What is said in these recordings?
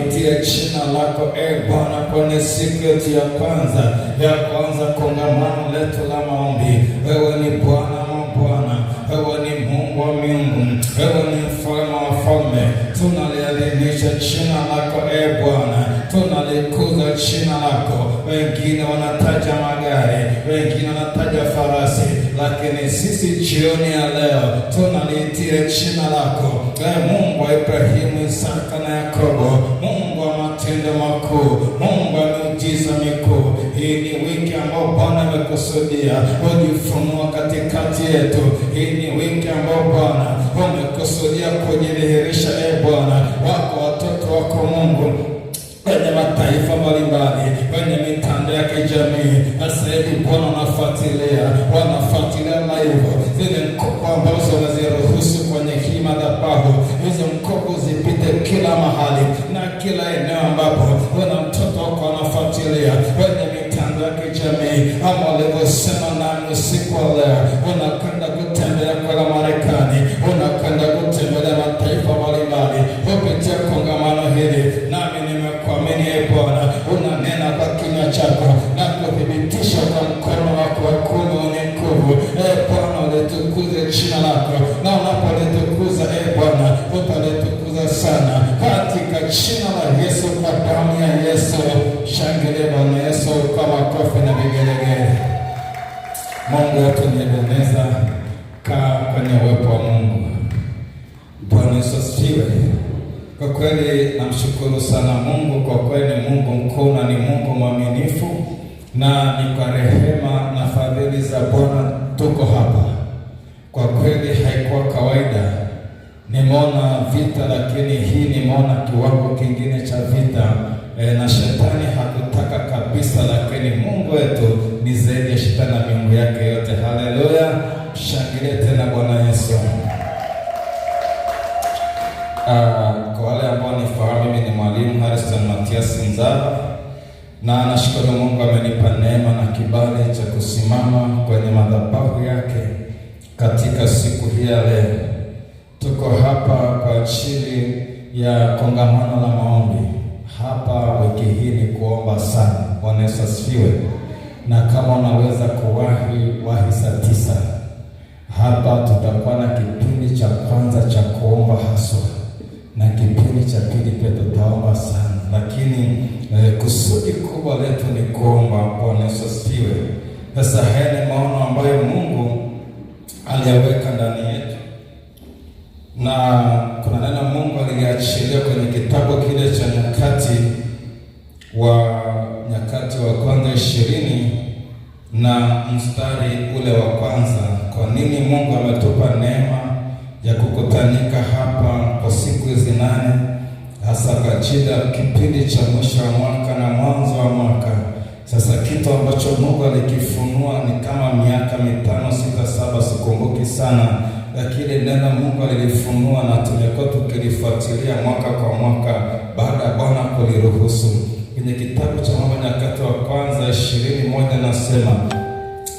tunalitia jina lako Bwana kwenye siku yetu ya kwanza kongamano letu la maombi. Wewe ni Bwana wa Bwana, wewe ni Mungu wa miungu, wewe ni mfalme wa falme. Tunaliadhimisha jina lako Bwana, tunalikuza jina lako. Wengine wanataja magari, wengine wanataja farasi, lakini sisi jioni ya leo tunalitia jina lako Mungu wa Ibrahimu, Isaka na Yakobo, Mungu wa matendo makuu, Mungu wa miujiza mikuu. Hii ni wiki ambayo Bwana amekusudia kujifunua katikati yetu. Hii ni wiki ambayo Bwana umekusudia kujidhihirisha Bwana wako watoto wako Mungu kwenye mataifa mbalimbali, kwenye mitandao ya kijamii. Sasa hivi Bwana wanafuatilia live zile mkopo ambazo unaziruhusu kwenye hii madhabahu. Hizo mkopo zipite kila mahali na kila eneo ambapo kuna mtoto wako anafuatilia kwenye mitandao ya kijamii. Ama walivyosema nami usiku wa leo, unakwenda kutembea kwa Marekani, unakwenda kutembelea mataifa mbalimbali kupitia kongamano hili. Nami nimekuamini Bwana, unanena kwa kinywa chako na kuthibitisha kwa mkono wako wa kuume wenye nguvu. Bwana, ulitukuze jina lako, na unapolitukuza Bwana utalitukuza sana, katika jina la Yesu, kwa damu ya Yesu. Shangilia Bwana Yesu kwa makofi na vigelegele. Mungu wetu niendeleza, kaa kwenye uwepo wa Mungu. Bwana Yesu asifiwe. Kwa kweli namshukuru sana Mungu, kwa kweli Mungu mkuu na ni Mungu mwaminifu, na ni kwa rehema na fadhili za Bwana tuko hapa. Kwa kweli haikuwa kawaida. Nimeona vita, lakini hii nimeona kiwango kingine cha vita. Na shetani hakutaka kabisa, lakini Mungu wetu ni zaidi ya shetani na miungu yake yote. Haleluya, shangilie tena Bwana Yesu. Kwa wale ambao nifahamu, mimi ni mwalimu Harrison Matias Nzaba, na nashukuru Mungu amenipa neema na kibali cha kusimama kwenye madhabahu yake katika siku hii ya leo. Tuko hapa kwa ajili ya kongamano la maombi. Hapa wiki hii ni kuomba sana. Bwana Yesu asifiwe. Na kama unaweza wahi saa 9. Hapa tutakuwa na kipindi cha kwanza cha kuomba haswa, na kipindi cha pili pia tutaomba sana, lakini kusudi kubwa letu ni kuomba. Bwana Yesu asifiwe. Sasa haya ni maono ambayo Mungu aliyaweka ndani yetu, na kuna neno Mungu aliachilia kwenye kitabu kile cha Nyakati wa kwanza 20 na mstari ule wa kwanza. Kwa nini Mungu ametupa neema ya kukutanika hapa kwa siku hizi 8, hasa kwa ajili ya kipindi cha mwisho wa mwaka na mwanzo wa mwaka? Sasa kitu ambacho Mungu alikifunua ni kama miaka 5, 6, 7, sikumbuki sana, lakini neno Mungu alilifunua na tumekuwa tukilifuatilia mwaka kwa mwaka baada ya Bwana kuliruhusu. Kwenye kitabu cha Mambo ya Nyakati wa kwanza 20:1 nasema,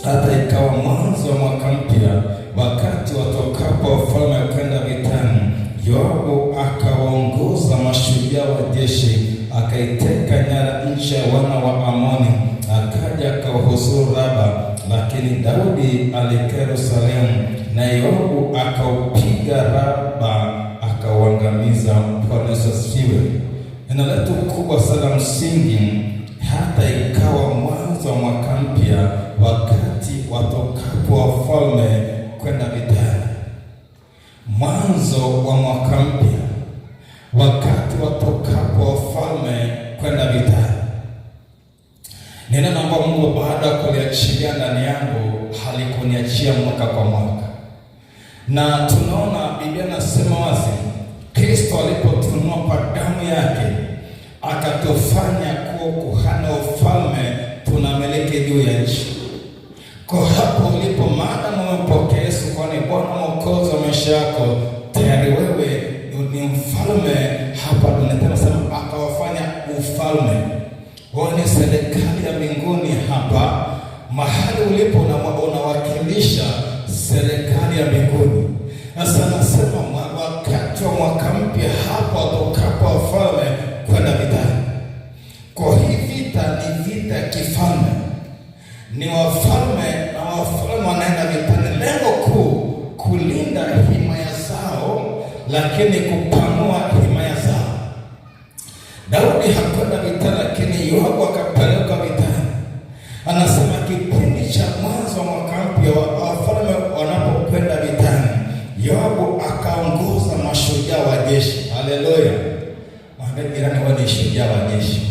hata ikawa mwanzo wa mwaka mpya, wakati watokapo wafalme kwenda vitani, Yoabu akawaongoza mashujaa wa jeshi, akaiteka nyara nchi ya wana wa Amoni, akaja akawahusuru Raba, lakini Daudi alikaa Yerusalemu, na Yoabu akaupiga Raba akauangamiza. Bwana Yesu asifiwe. Neno letu kubwa sana msingi, hata ikawa mwanzo wa mwaka mpya, wakati watokapo wafalme kwenda vitani. Mwanzo wa mwaka mpya, wakati watokapo wafalme kwenda vitani. Neno ambalo Mungu baada ya kuliachilia ndani yangu halikuniachia mwaka kwa mwaka. Na tunaona Biblia nasema wazi, Kristo alipotunua kwa damu yake akatufanya kuwa kuhani wa ufalme, tunamiliki juu ya nchi. Kwa hapo ulipo, maadamu umempokea Yesu kwa ni Bwana Mwokozi wa maisha yako, tayari wewe ni mfalme hapa duniani. Tunasema akawafanya ufalme. Wewe ni serikali ya mbinguni hapa mahali ulipo, na unawakilisha serikali ya mbinguni. Sasa nasema wakati wa mwaka mpya, hapa watokapo wafalme kwenda lakini kupanua himaya zao. Daudi hakwenda vitani, lakini Yoabu akapeleka vitani. Anasema kipindi cha mwanzo wa mwaka mpya wafalme wanapokwenda vitani, Yoabu akaongoza mashujaa wa jeshi. Haleluya! Mwambie jirani, wewe ni shujaa wa jeshi.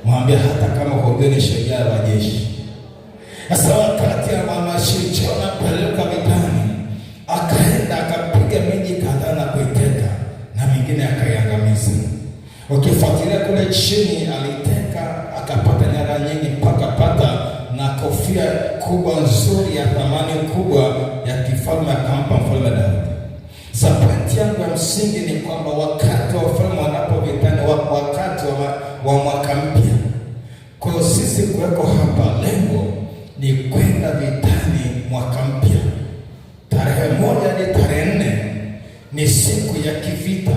Mwambie hata kama wewe ni shujaa wa jeshi. Sasa wakati mashujaa wanapeleka vitani, akaenda akapiga miji kadhaa na kuiteka na mingine akaiangamiza. Ukifuatilia kule chini, aliteka akapata nyara nyingi, mpaka pata na kofia kubwa nzuri ya thamani kubwa ya kifalme akampa mfalme Daudi. Pointi yangu ya msingi ni kwamba wakati wa wafalme wanapovitana, wakati wa mwaka mpya, kwa sisi kuweko hapa, lengo ni kwenda vitani mwaka mpya. Tarehe 1 hadi tarehe 4 ni siku ya kivita.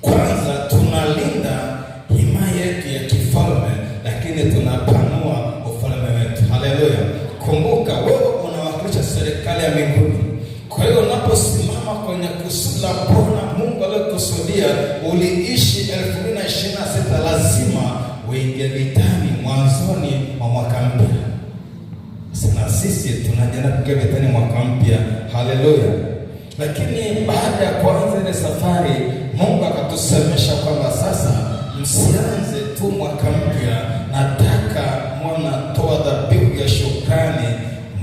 Kwanza tunalinda himaya yetu ya kifalme, lakini tunapanua ufalme wetu. Haleluya! Kumbuka wewe unawakilisha serikali ya mbinguni. Kwa hiyo unaposimama kwenye kusudi la Bwana Mungu aliyokusudia uliishi 2026, lazima uingie vitani mwanzoni mwa mwaka mpya. Sasa sisi tunajiandaa kuingia vitani mwaka mpya. Haleluya! Lakini baada ya kuanza ile safari, Mungu akatusemesha kwamba sasa msianze tu mwaka mpya, nataka mnatoa dhabihu ya shukrani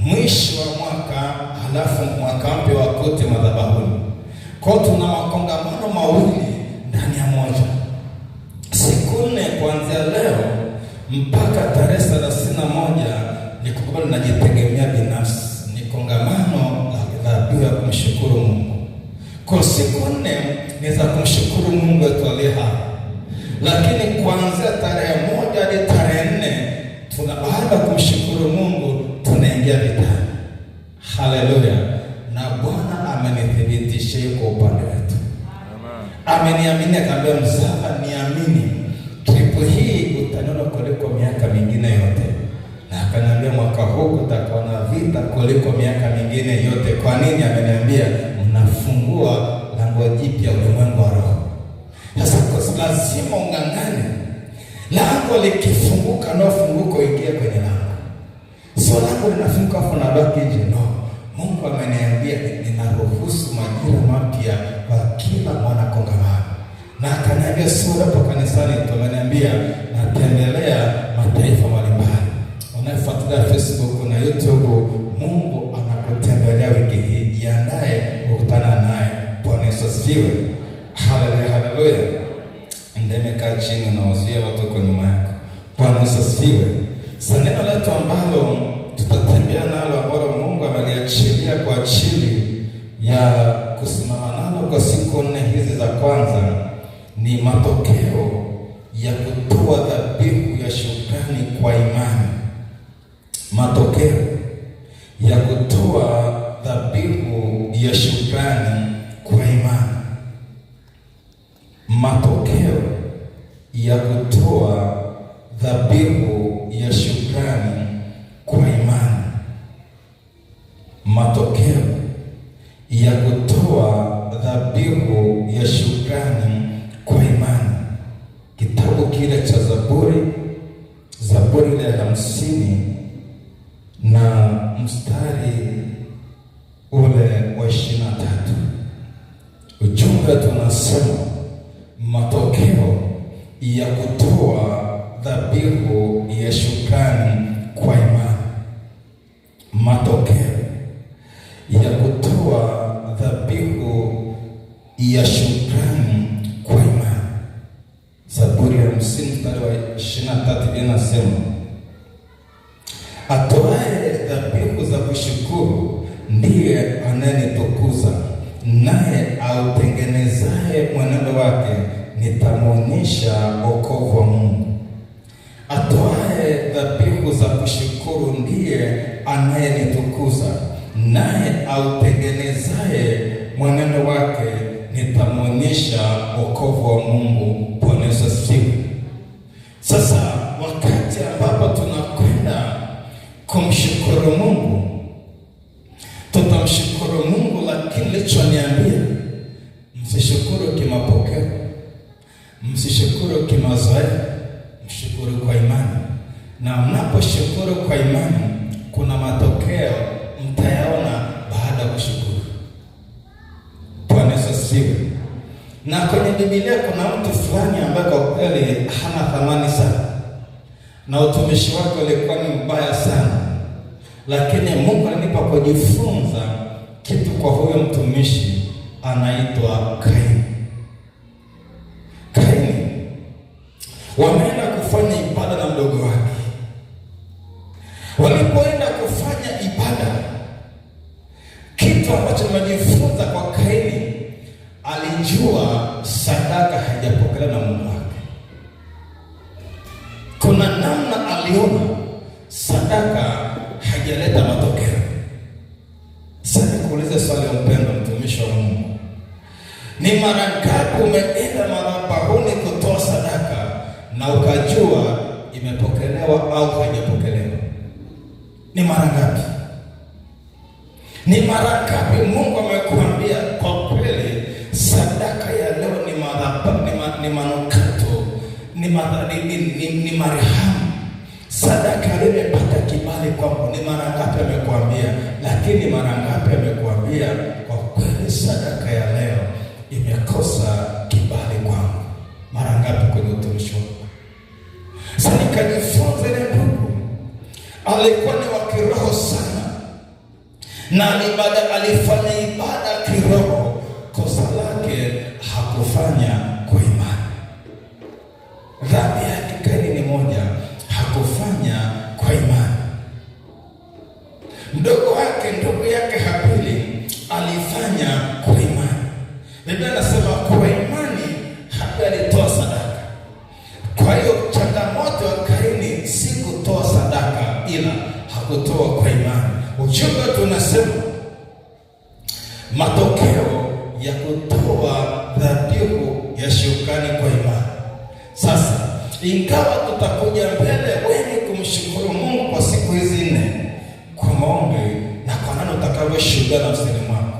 mwisho wa mwaka, halafu mwaka mpya wakote madhabahuni. Kwa tuna makongamano mawili ndani ya moja, siku 4 kuanzia leo mpaka tarehe 31 ni kukubali najitegemea binafsi, ni kongamano la dhabihu ya kumshukuru Mungu. Kwa siku 4 ni za kumshukuru Mungu wetu aliye hai, lakini kuanzia tarehe 1 hadi tarehe 4 baada ya kumshukuru Mungu tunaingia vitani. Haleluya! Na Bwana amenithibitisha kwa upande wetu. Ameniamini, akaambia mzaba, niamini tripu hii utaniona kuliko miaka mingine yote. Na akaniambia mwaka huu utakuwa na vita kuliko miaka mingine yote. Kwa nini? Ameniambia mnafungua lango jipya ulimwengu wa roho. Sasa lazima ungangane. Lango likifunguka na funguko ingia kwenye lango. Sio lango linafunguka afu na baki nje, no. Mungu ameniambia ninaruhusu majira mapya kwa kila mwana kongamano. Na akaniambia sio hapo kanisani, tumeniambia natembelea mataifa mbalimbali. Unafuatilia Facebook na YouTube, Mungu anakutembelea wiki hii. Jiandae kukutana naye. Bwana Yesu asifiwe. Haleluya, haleluya. Ndemekaa chini na wazia watu kwa nyuma yako. Bwana Yesu asifiwe. Sasa neno letu ambalo tutatembea nalo, ambalo Mungu ameliachilia kwa ajili ya kusimama nalo kwa siku 4 hizi za kwanza, ni matokeo ya kutoa dhabihu ya shukrani kwa imani. Matokeo ya kutoa dhabihu ya shukrani kwa imani. Matokeo ya kutoa dhabihu ya shukrani kwa imani. Matokeo ya kutoa dhabihu ya shukrani kwa imani. Kitabu kile cha Zaburi ile ya 50 na mstari ule wa 23. Ujumbe tunasema matokeo ya kutoa dhabihu ya shukrani kwa imani. Matokeo ya kutoa dhabihu ya shukrani kwa imani. Zaburi ya 50 mstari wa 23 inasema, atoaye dhabihu za kushukuru ndiye anayenitukuza, naye autengenezaye mwenendo wake nitamwonyesha wokovu wa Mungu. Atoaye dhabihu za kushukuru ndiye anayenitukuza, naye autengenezaye mwenendo wake nitamwonyesha wokovu wa Mungu. Bwana Yesu asifiwe. Sasa wakati ambapo tunakwenda kumshukuru Mungu, tutamshukuru Mungu, lakini lichoniambia Msishukuru kimazoea, mshukuru kwa imani. Na mnaposhukuru kwa imani, kuna matokeo mtayaona baada ya kushukuru. Bwana Yesu asifiwe. Na kwenye Biblia kuna mtu fulani ambaye kwa kweli hana thamani sana, na utumishi wake ulikuwa ni mbaya sana, lakini Mungu alinipa kujifunza kitu kwa huyo mtumishi. Anaitwa Kaini. Kaini wameenda kufanya ibada na mdogo wake. Walipoenda kufanya ibada, kitu ambacho nimejifunza kwa Kaini, alijua sadaka haijapokelewa na Mungu wake. Kuna namna aliona sadaka haijaleta matokeo. Sasa nikuulize swali, mpendwa mtumishi wa Mungu, ni mara ngapi umeenda madhabahuni kutoa sadaka na ukajua imepokelewa au haijapokelewa? Ni mara ngapi? Ni mara ngapi Mungu amekuambia kwa kweli sadaka ya leo ni madhabahu, ni manukato, ni marehemu, sadaka leo imepata kibali kwako? Ni mara ngapi amekuambia? Lakini mara ngapi amekuambia kwa kweli sadaka ya leo imekosa kibali kwangu? Mara ngapi kwenye utumishi wako? Sasa nikajifunza ile ndugu alikuwa ni wa kiroho sana, na alifanya ibada kiroho. Kosa lake hakufanya kwa imani. Dhambi yake Kaini ni moja, hakufanya kwa imani. Ndugu yake Habili alifanya kwa imani. Biblia inasema kwa imani Habili alitoa sadaka. Kwa hiyo changamoto ya Kaini si kutoa sadaka, ila hakutoa kwa imani. Ujumbe tunasema matokeo ya kutoa dhabihu ya shukrani kwa imani. Sasa ingawa tutakuja mbele wengi kumshukuru Mungu kwa siku hizi 4 kwa maombi na kwa neno utakavyoshuhudia nafsini mwako,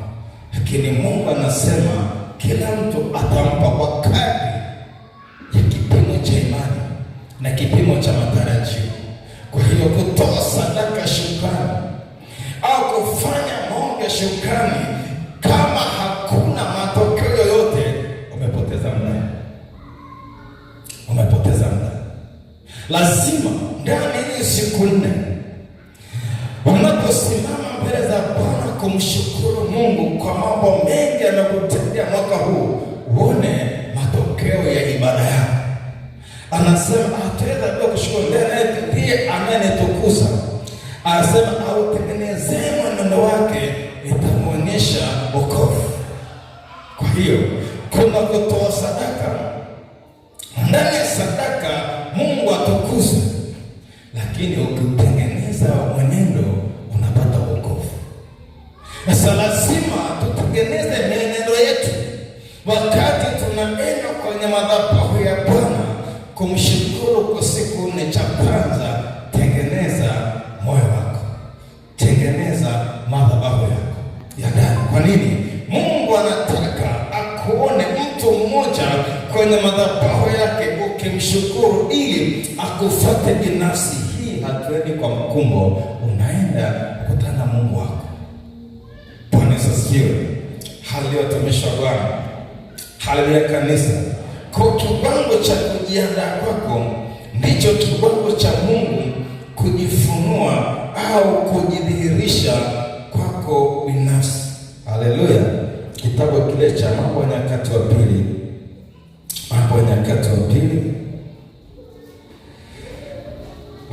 lakini Mungu anasema kila mtu atampa kwa kadri ya kipimo cha imani na kipimo cha matarajio. Kwa hiyo kutoa sadaka shukrani au kufanya maombi ya shukrani, kama hakuna matokeo yoyote, umepoteza muda. Lazima ndani ya siku 4 unaposimama mbele za Bwana kumshukuru Mungu kwa mambo mengi anayokutendea mwaka huu, uone matokeo ya ibada yako. Anasema ataweza bila kushukuru, ndiye anayenitukuza. Anasema autengenezee mwenendo wake, itamuonyesha wokovu. Kwa hiyo kuna kutoa sadaka. Ndani ya sadaka Mungu atukuzwe, lakini ukitengeneza mwenendo unapata wokovu. Sasa lazima tutengeneze mwenendo yetu wakati tunaenda kwenye madhabahu ya Bwana kumshukuru kwa siku 4. Cha kwanza, tengeneza moyo wako, tengeneza madhabahu yako ya ndani. Kwa nini? Mungu anataka akuone mtu mmoja kwenye madhabahu yake ukimshukuru, ili akufuate binafsi. Hii hatuendi kwa mkumbo, unaenda kukutana na Mungu wako. Bwana Yesu asifiwe. Haleluya, watumishi wa Bwana. Haleluya kanisa. Kwa kiwango cha kujiandaa kwako ndicho kiwango cha Mungu kujifunua au kujidhihirisha kwako binafsi. Haleluya. Kitabu kile cha Mambo ya Nyakati wa Pili, Mambo ya Nyakati wa Pili,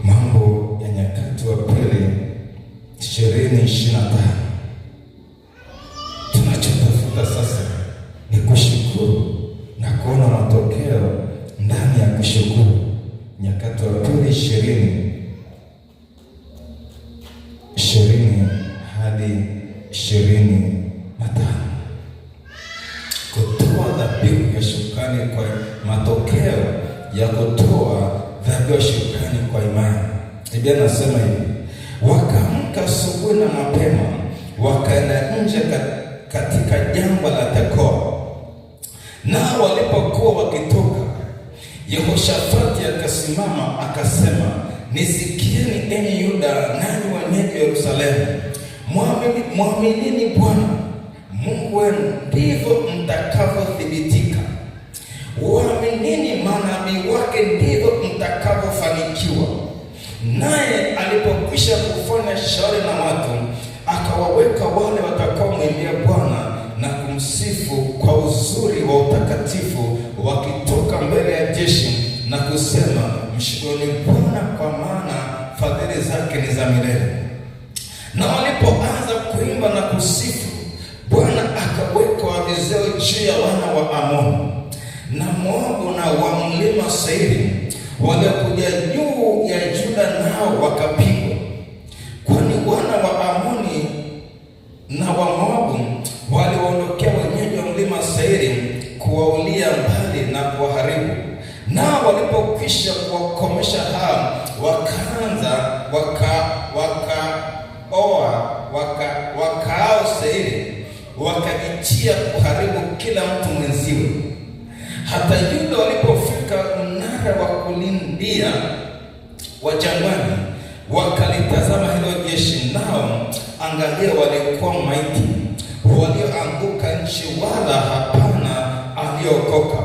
Mambo ya Nyakati wa Pili 20:25. Tunachotafuta sasa ni kushukuru na kuona matokeo ndani ya kushukuru. Nyakati wa Pili 20 hadi 25. Kutoa dhabihu ya shukrani kwa matokeo ya kutoa dhabihu ya shukrani kwa imani. Biblia nasema hivi: wakaamka asubuhi na mapema, wakaenda nje katika jangwa la Tekoa. Nao walipokuwa wakitoka, Yehoshafati akasimama akasema, nisikieni enyi Yuda, nanyi wenyeji Yerusalemu, mwaminini Bwana Mungu wenu, ndivyo mtakavyothibitika. Waaminini manabii wake, ndivyo mtakavyofanikiwa. Naye alipokwisha kufanya shauri na watu, akawaweka wale watakaomwimbia Bwana na kumsifu kwa uzuri wa utakatifu, wakitoka mbele ya jeshi na kusema, mshukuruni Bwana, kwa maana fadhili zake ni za milele. Na walipoanza kuimba na kusifu, Bwana akaweka wavizao juu ya wana wa Amoni na Moabu na wa mlima Seiri, waliokuja juu ya Yuda, nao wakapigwa. Kwani wana wa Amoni na wa Moabu waliwaondokea wenyeji wa mlima Seiri kuwaulia mbali na kuwaharibu. Nao walipokwisha kuwakomesha hao, wakaao Seiri, wakajitia kuharibu kila mtu mwenziwe. Hata Yuda walipofika mnara wa kulindia wa jangwani, wakalitazama hilo jeshi, nao angalia, walikuwa maiti walioanguka nchi, wala hapana aliokoka.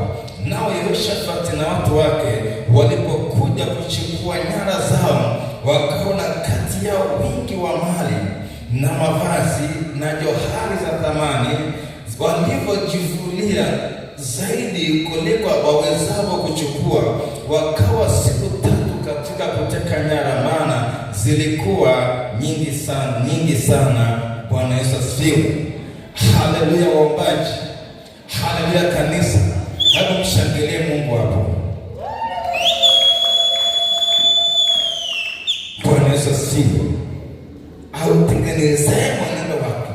Nao Yehoshafati na watu wake walipokuja kuchukua nyara zao, wakaona kati yao wingi wa mali na mavazi na johari za thamani, walivyojivulia zaidi kuliko wawezao kuchukua. Wakawa siku 3 katika kuteka nyara, maana zilikuwa nyingi sana. Bwana Yesu asifiwe. Haleluya waombaji, haleluya kanisa. Hebu mshangilie Mungu hapo. Bwana Yesu asifiwe. Autengenezaye mwenendo wake,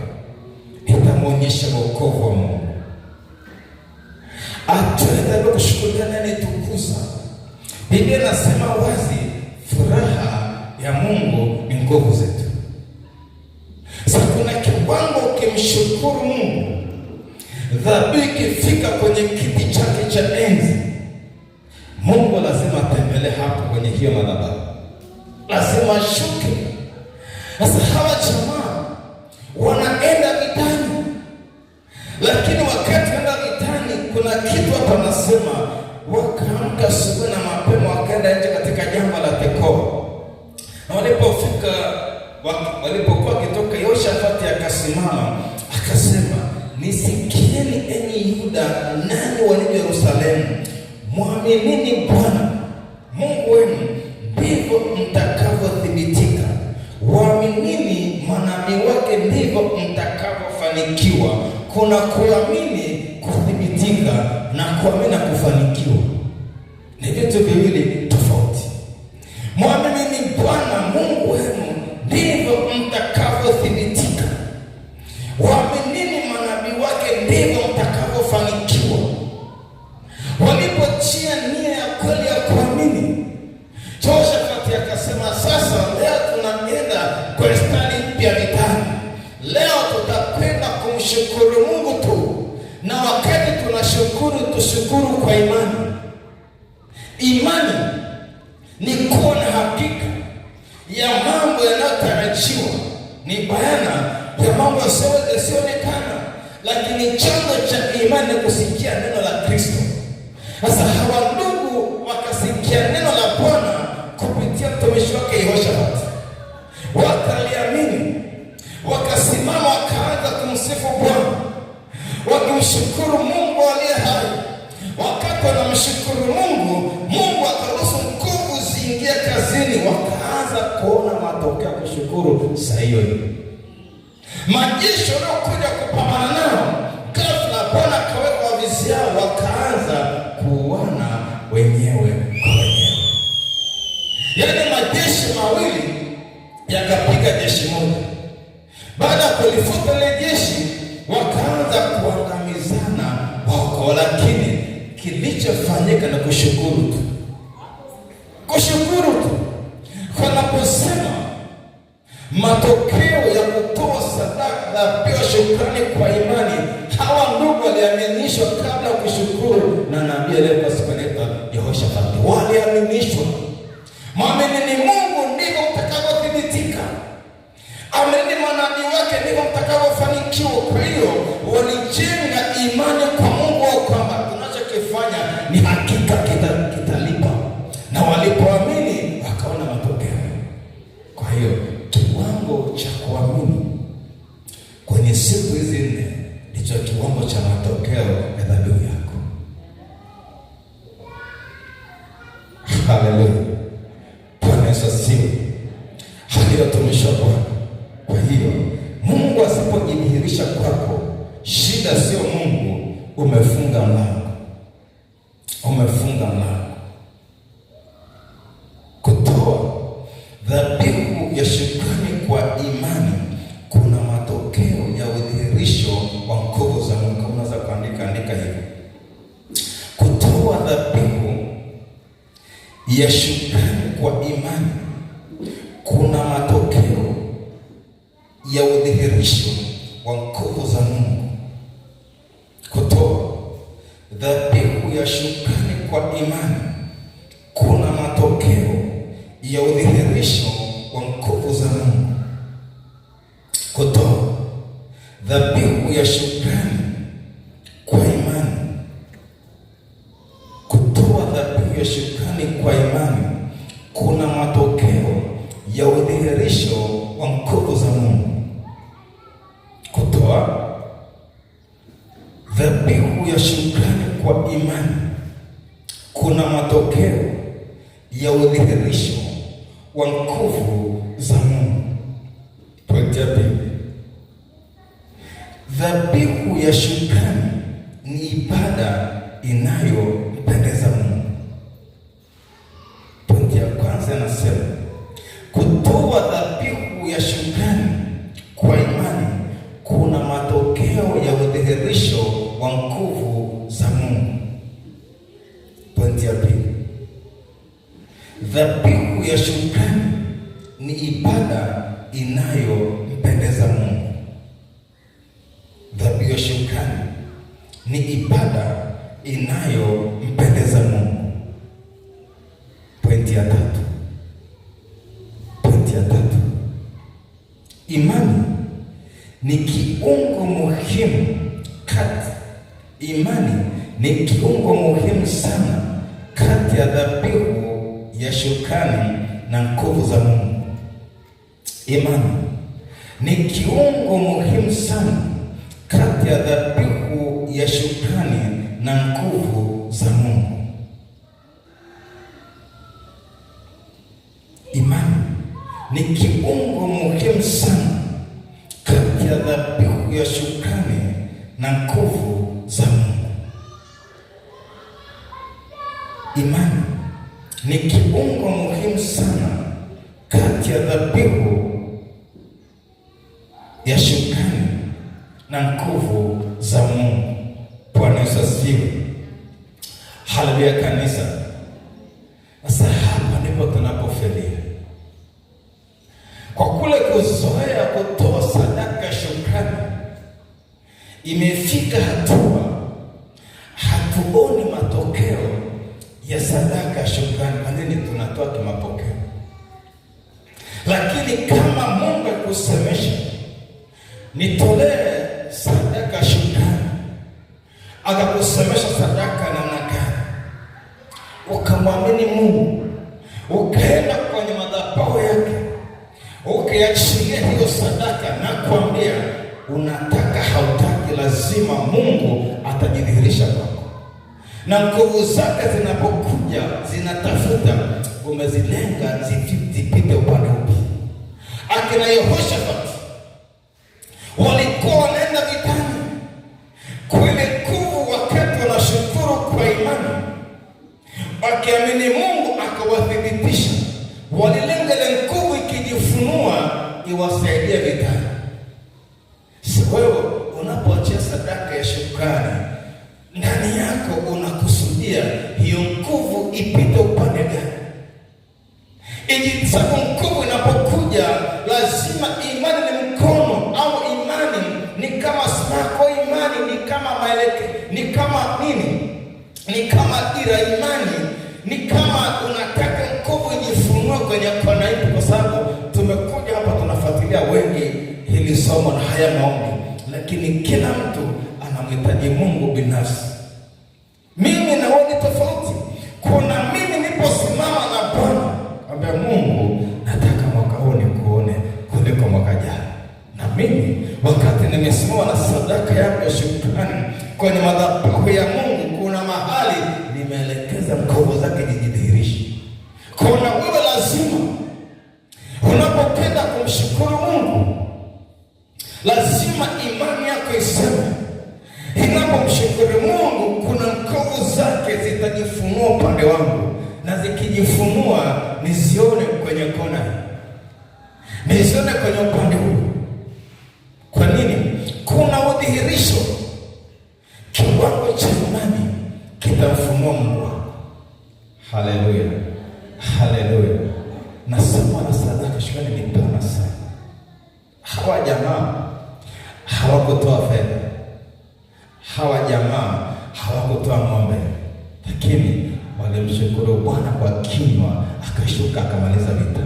itamwonyesha wokovu wa Mungu. Atuenda kushukuru nani tukuza. Biblia inasema wazi, furaha ya Mungu ni nguvu zetu. Sasa kuna kiwango ukimshukuru Mungu, dhabihu ikifika kwenye kiti chake cha enzi, Mungu lazima atembelee hapo kwenye hiyo madhabahu, lazima ashuke. Sasa hawa jamaa wanaenda vitani, lakini wakati wanaenda vitani, kuna kitu hapa nasema, wakaamka asubuhi na mapema, wakaenda nje katika jangwa la Tekoa. Na walipokuwa wakitoka, Yehoshafati akasimama akasema, nisikieni enyi Yuda, nanyi walio Yerusalemu, mwaminini Bwana Mungu wenu, ndivyo mtakavyothibitika. Waaminini manabii wake, ndivyo mtakavyofanikiwa. Kuna kuamini, kuthibitika, na kuamini na kufanikiwa ni vitu viwili tofauti. Mwaminini Bwana Mungu wenu, ndivyo mtakavyothibitika. Waaminini manabii wake, ndivyo mtakavyofanikiwa. Walipotia nia ya kweli ya kuamini, Yehoshafati akasema, sasa leo tunaenda kwa stari mpya vitani. Leo tutakwenda kumshukuru Mungu tu, na wakati tunashukuru, tushukuru kwa imani. Imani ni kuwa na hakika ya mambo yanayotarajiwa, ni bayana ya mambo yasiyoonekana, lakini chanzo cha imani ni kusikia neno la Kristo. Sasa hawa ndugu wakasikia neno la Bwana kupitia mtumishi wake Yehoshafati, wakaliamini, wakasimama, wakaanza kumsifu Bwana, wakimshukuru Mungu aliye hai. Wakati wanamshukuru Mungu, Mungu akaruhusu nguvu ziingie kazini, wakaanza kuona matokeo ya kushukuru. Saa hiyo majeshi waliokuja kupambana nao, ghafla Bwana akaweka wavizi yao, wakaanza kuuana wenyewe kwa wenyewe. Yaani majeshi mawili yakapiga jeshi moja. Baada ya kulifuta ile jeshi, wakaanza kuangamizana wako, lakini kilichofanyika na kushukuru tu. Kushukuru tu. Wanaposema matokeo ya kutoa sadaka na pia shukrani kwa imani, hawa ndugu waliaminishwa kabla ya kushukuru, na nabii leo kwa siku anaitwa Yehoshafati. Waliaminishwa. Mwamini ni Mungu ndivyo mtakavyothibitika. Amini manabii wake ndivyo mtakavyofanikiwa. Kwa hiyo walijenga imani kwa Mungu wao kwamba tunachokifanya ni hakika kitalipa. Na walipoamini wakaona matokeo. Kwa hiyo kiwango cha kuamini kwenye siku hizi 4 ndicho kiwango cha matokeo ya dhabihu yako. Haleluya. Bwana Yesu asifiwe. Haleluya, tumisha Bwana. Kwa hiyo Mungu asipojidhihirisha kwako, shida sio Mungu, umefunga mlango. Umefunga mlango. Kutoa dhabihu ya shukrani kwa imani kuna matokeo ya udhihirisho wa nguvu za Mungu. Unaweza andika hivi. Kutoa dhabihu ya shukrani kwa imani kuna matokeo ya udhihirisho wa nguvu za Mungu. Kutoa dhabihu ya shukrani kwa imani kuna matokeo ya udhihirisho wa nguvu za Mungu. Kutoa dhabihu ya shukrani kwa imani. Kutoa dhabihu ya shukrani kwa imani kuna matokeo ya udhihirisho wa nguvu za Mungu. Kutoa dhabihu ya shukrani kwa imani kuna matokeo ya udhihirisho wa nguvu za Mungu. Pointi ya pili. Dhabihu ya shukrani ni ibada inayompendeza Mungu. Pointi ya kwanza nasema kutoa dhabihu ya shukrani kwa imani kuna matokeo ya udhihirisho wa nguvu za Mungu. Pointi ya pili. Dhabihu ya shukrani ni ibada inayompendeza Mungu. Dhabihu ya shukrani ni ibada inayompendeza Mungu. Pointi ya tatu. Imani ni kiungo muhimu sana kati ya dhabihu ya shukrani na nguvu za Mungu. Imani ni kiungo muhimu sana kati ya dhabihu ya shukrani na nguvu za Mungu. Imani ni kiungo muhimu sana kati ya dhabihu ya shukrani na nguvu za Mungu. Imani ni kiungo muhimu sana kati ya dhabihu ya shukrani na nguvu za Mungu. Bwana Yesu asifiwe. Haleluya kanisa. Sasa hapa ndipo tunapofelia. Kwa kule kuzoea kutoa sadaka ya shukrani, imefika hatua hatuoni matokeo ya sadaka ya shukrani. Kwa nini tunatoa kimapokeo? Lakini kama Mungu akusemesha nitolee sadaka ya shukrani, akakusemesha sadaka namna gani, ukamwamini Mungu, ukaenda kwenye madhabahu yake, ukiachilia hiyo sadaka, na kuambia unataka hautaki, lazima Mungu atajidhihirisha kwako. Na nguvu zake zinapokuja zinatafuta umezilenga zipite upande upi. Akina Yehoshafati walikuwa wanaenda vitani kwile nguvu, wakati wanashukuru kwa imani, wakiamini Mungu akawathibitisha, walilenga ile nguvu ikijifunua iwasaidia vitani. Si wewe unapoachia sadaka ya shukrani, ndani yako unakusudia hiyo nguvu ipite upande gani? Sababu nguvu inapokuja lazima imani ni mkono, au imani ni kama smako, imani ni kama maeleke, ni kama nini? Ni kama dira. Imani unataka nguvu ijifunue kwenye kona hii, kwa sababu tumekuja hapa tunafuatilia wengi hili somo na haya maombi, lakini kila mtu anamhitaji Mungu binafsi. Mimi na wewe ni tofauti. Kuna mimi niposimama na Bwana ambia Mungu, nataka mwaka huu nikuone kuliko mwaka jana. Na mimi wakati nimesimama na sadaka yangu ya shukrani kwenye madhabahu ya Mungu, kuna mahali nimeelekeza nguvu zake jidhihirishe. Kuna wewe lazima unapopenda kumshukuru Mungu, lazima imani yako iseme. Ninapomshukuru Mungu, kuna nguvu zake zitajifunua upande wangu, na zikijifunua nizione kwenye kona, nizione kwenye upande huu. Kwa nini? Kuna udhihirisho. Kiwango cha imani kitamfunua Mungu wako. Haleluya, haleluya. Na somo la sadaka shukrani ni pana sana. Hawa jamaa hawakutoa fedha, hawa jamaa hawakutoa ng'ombe, lakini walimshukuru Bwana kwa kinywa, akashuka akamaliza vita.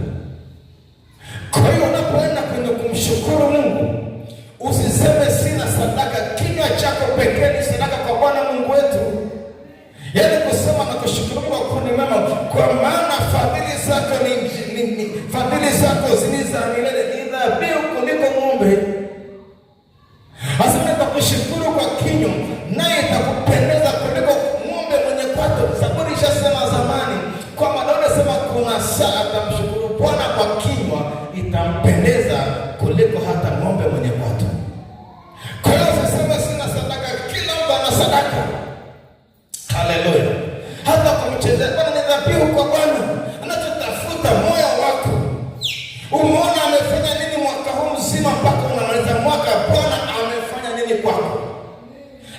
Kwa hiyo unapoenda kwenye kumshukuru Mungu, usiseme sina sadaka. Kinywa chako pekee ni sadaka kwa Bwana Mungu wetu. Yaani kusema na kushukuru kwa kundi mema, kwa maana fadhili zako ni fadhili zako ziliza milele, ni dhabihu kuliko ng'ombe. Asema kwa kushukuru kwa kinywa, naye itakupendeza kuliko ng'ombe mwenye kwato. Zaburi ishasema zamani kwa Daudi, sema kuna saa atamshukuru Bwana kwa kinywa, itampendeza kuliko hata ng'ombe mwenye kwato. Kwa hiyo sasema sina sadaka, kila mtu ana sadaka. Haleluya. Hata kumchezea Bwana ni dhabihu kwa Bwana. Anachotafuta moyo wako. Umeona amefanya nini mwaka huu mzima mpaka unamaliza mwaka? Bwana amefanya nini kwako?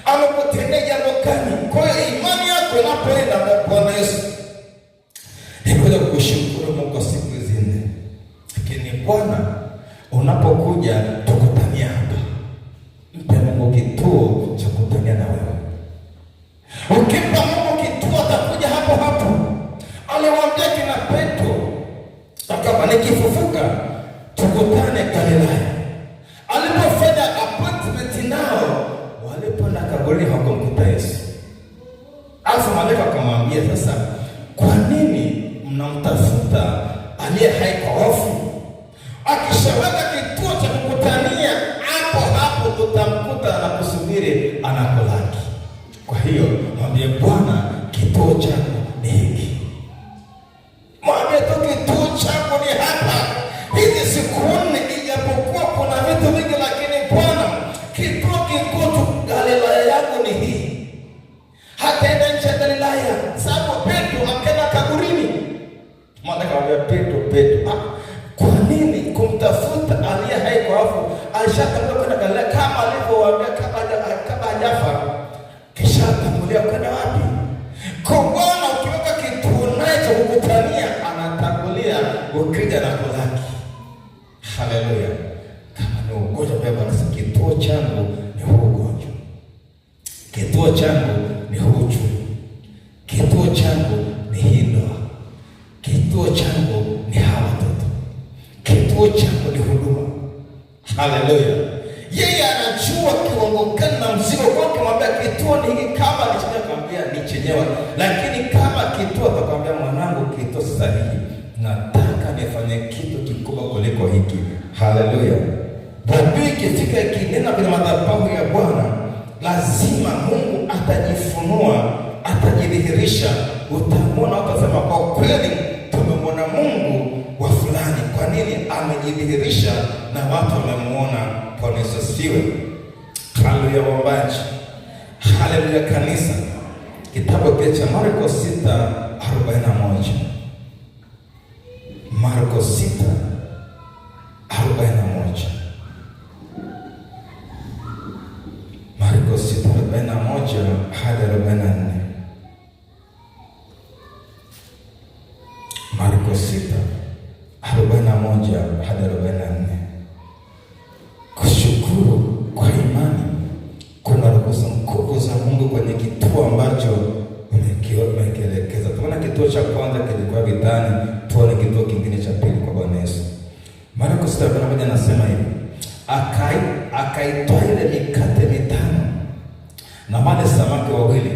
Amekutendea jambo gani? Kwa hiyo imani yako inapoenda kwa Bwana Yesu, nikuja kukushukuru Mungu kwa siku hizi nne. Lakini Bwana, unapokuja tukutania hapa, mpe Mungu kituo cha kutania na wewe. Ukimpa Mungu kituo, atakuja hapo hapo. Aliwaambia kina Petro, akama nikifufuka tukutane Galilaya. Alipofanya appointment nao, walipoenda kaburini hawakumkuta Yesu. Alafu malaika akamwambia, sasa kwa nini mnamtafuta aliye hai kwa wafu? Akishaweka kituo cha kukutania, hapo hapo tutamkuta na kusubiri anakolaki. Kwa hiyo mwambie Bwana, kituo chako ni hiki. Mwambie tu kituo chako ni hapa. Hizi siku nne, ijapokuwa kuna vitu vingi, lakini Bwana, kituo kikuu Galilaya yangu ni hii. Hataenda nje ya Galilaya, sababu Petro akaenda kaburini. Malaika akamwambia Petro, kwa nini kumtafuta aliye hai kwa wafu? Alishatangulia kwenda Galilaya kama alivyowaambia kabla hajafa. Kisha atangulia kwenda wapi? Kwa Bwana ukiweka kituo naye cha kukutania, anatangulia ukija na kulaki. Haleluya. Kama ni ugonjwa, Bwana sasa, kituo changu ni huu ugonjwa. Kituo changu ni huu uchumi. Kituo changu ni hii ndoa. Kituo changu ni hawa watoto. Kituo changu ni huduma. Haleluya. Yeye anajua kiwango gani na mzigo wake. Mwambia kituo ni hiki, kama ni chenyewe kwambia ni chenyewe. Lakini kama kituo atakwambia, mwanangu, kituo sasa hiki, nataka nifanye kitu kikubwa kuliko hiki. Haleluya. Dhabihu ikifika ikinena kwenye madhabahu ya Bwana, lazima Mungu atajifunua, atajidhihirisha. Utamwona, utasema kwa kweli tumemwona Mungu wa fulani. Kwa nini? Amejidhihirisha na watu wamemuona. Bwana Yesu asifiwe. Haleluya waombaji. Haleluya kanisa. Kitabu cha Marko 6:41. Marko 6:41. Marko 6:41 hadi 44. Marko 6:41 hadi 44. Kushukuru kwa imani kuna ruhusa mkubwa za Mungu kwenye kituo ambacho umekielekeza. Tunaona kituo cha kwanza kilikuwa vitani, tuone kituo kingine cha pili kwa Bwana Yesu. Marko 6:41 anasema hivi, akaitoa ile mikate mitano na wale samaki wawili,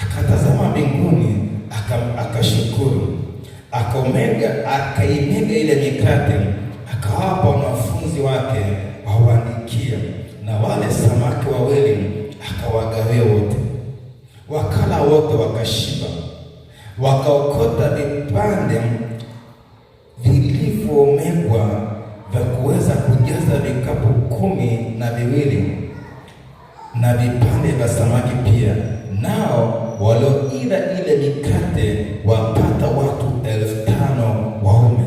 akatazama mbinguni, akashukuru, akaimega ile mikate, akawapa wanafunzi wake wawaandikia, na wale samaki wawili akawagawia wote. Wakala wote wakashiba, wakaokota vipande vilivyomegwa vya kuweza kujaza vikapu 12 na vipande vya samaki pia. Nao walioila ile mikate wapata watu 5,000 waume,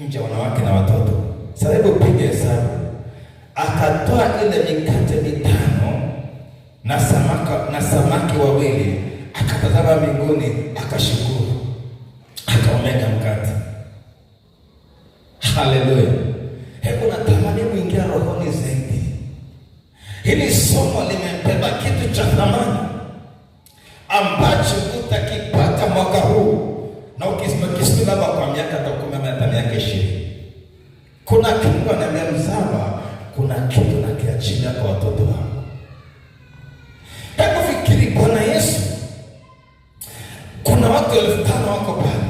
nje wanawake na watoto. Sasa hebu piga hesabu. Akatoa ile mikate mitano na samaki wawili, akatazama mbinguni, akashukuru, akaomega mkate. Haleluya! Hebu natamani kuingia rohoni zaidi. Hili somo limebeba kitu cha thamani ambacho utakipata mwaka huu, na ukisikia labda kwa miaka 10 hata miaka 20. Kuna kitu anambia mzaba, kuna kitu nakiachilia kwa watoto wako. Hebu fikiri, Bwana Yesu, kuna watu 5,000 wako pale.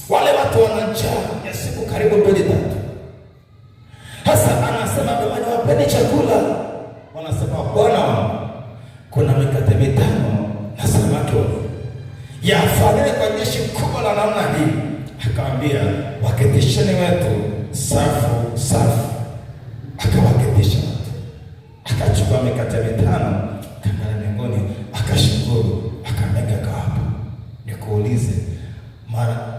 Wale watu wana njaa ya siku karibu 2-3. Sasa anasema jamani, wapeni chakula. Wanasema Bwana wangu, kuna mikate mitano na samaki wawili, yafadhili kwa jeshi kubwa la namna hii. Akawaambia, waketisheni wetu safu safu. Akawaketisha watu, akachukua mikate mitano, akaangalia mbinguni, akashukuru, akamega kawapa. Nikuulize, mara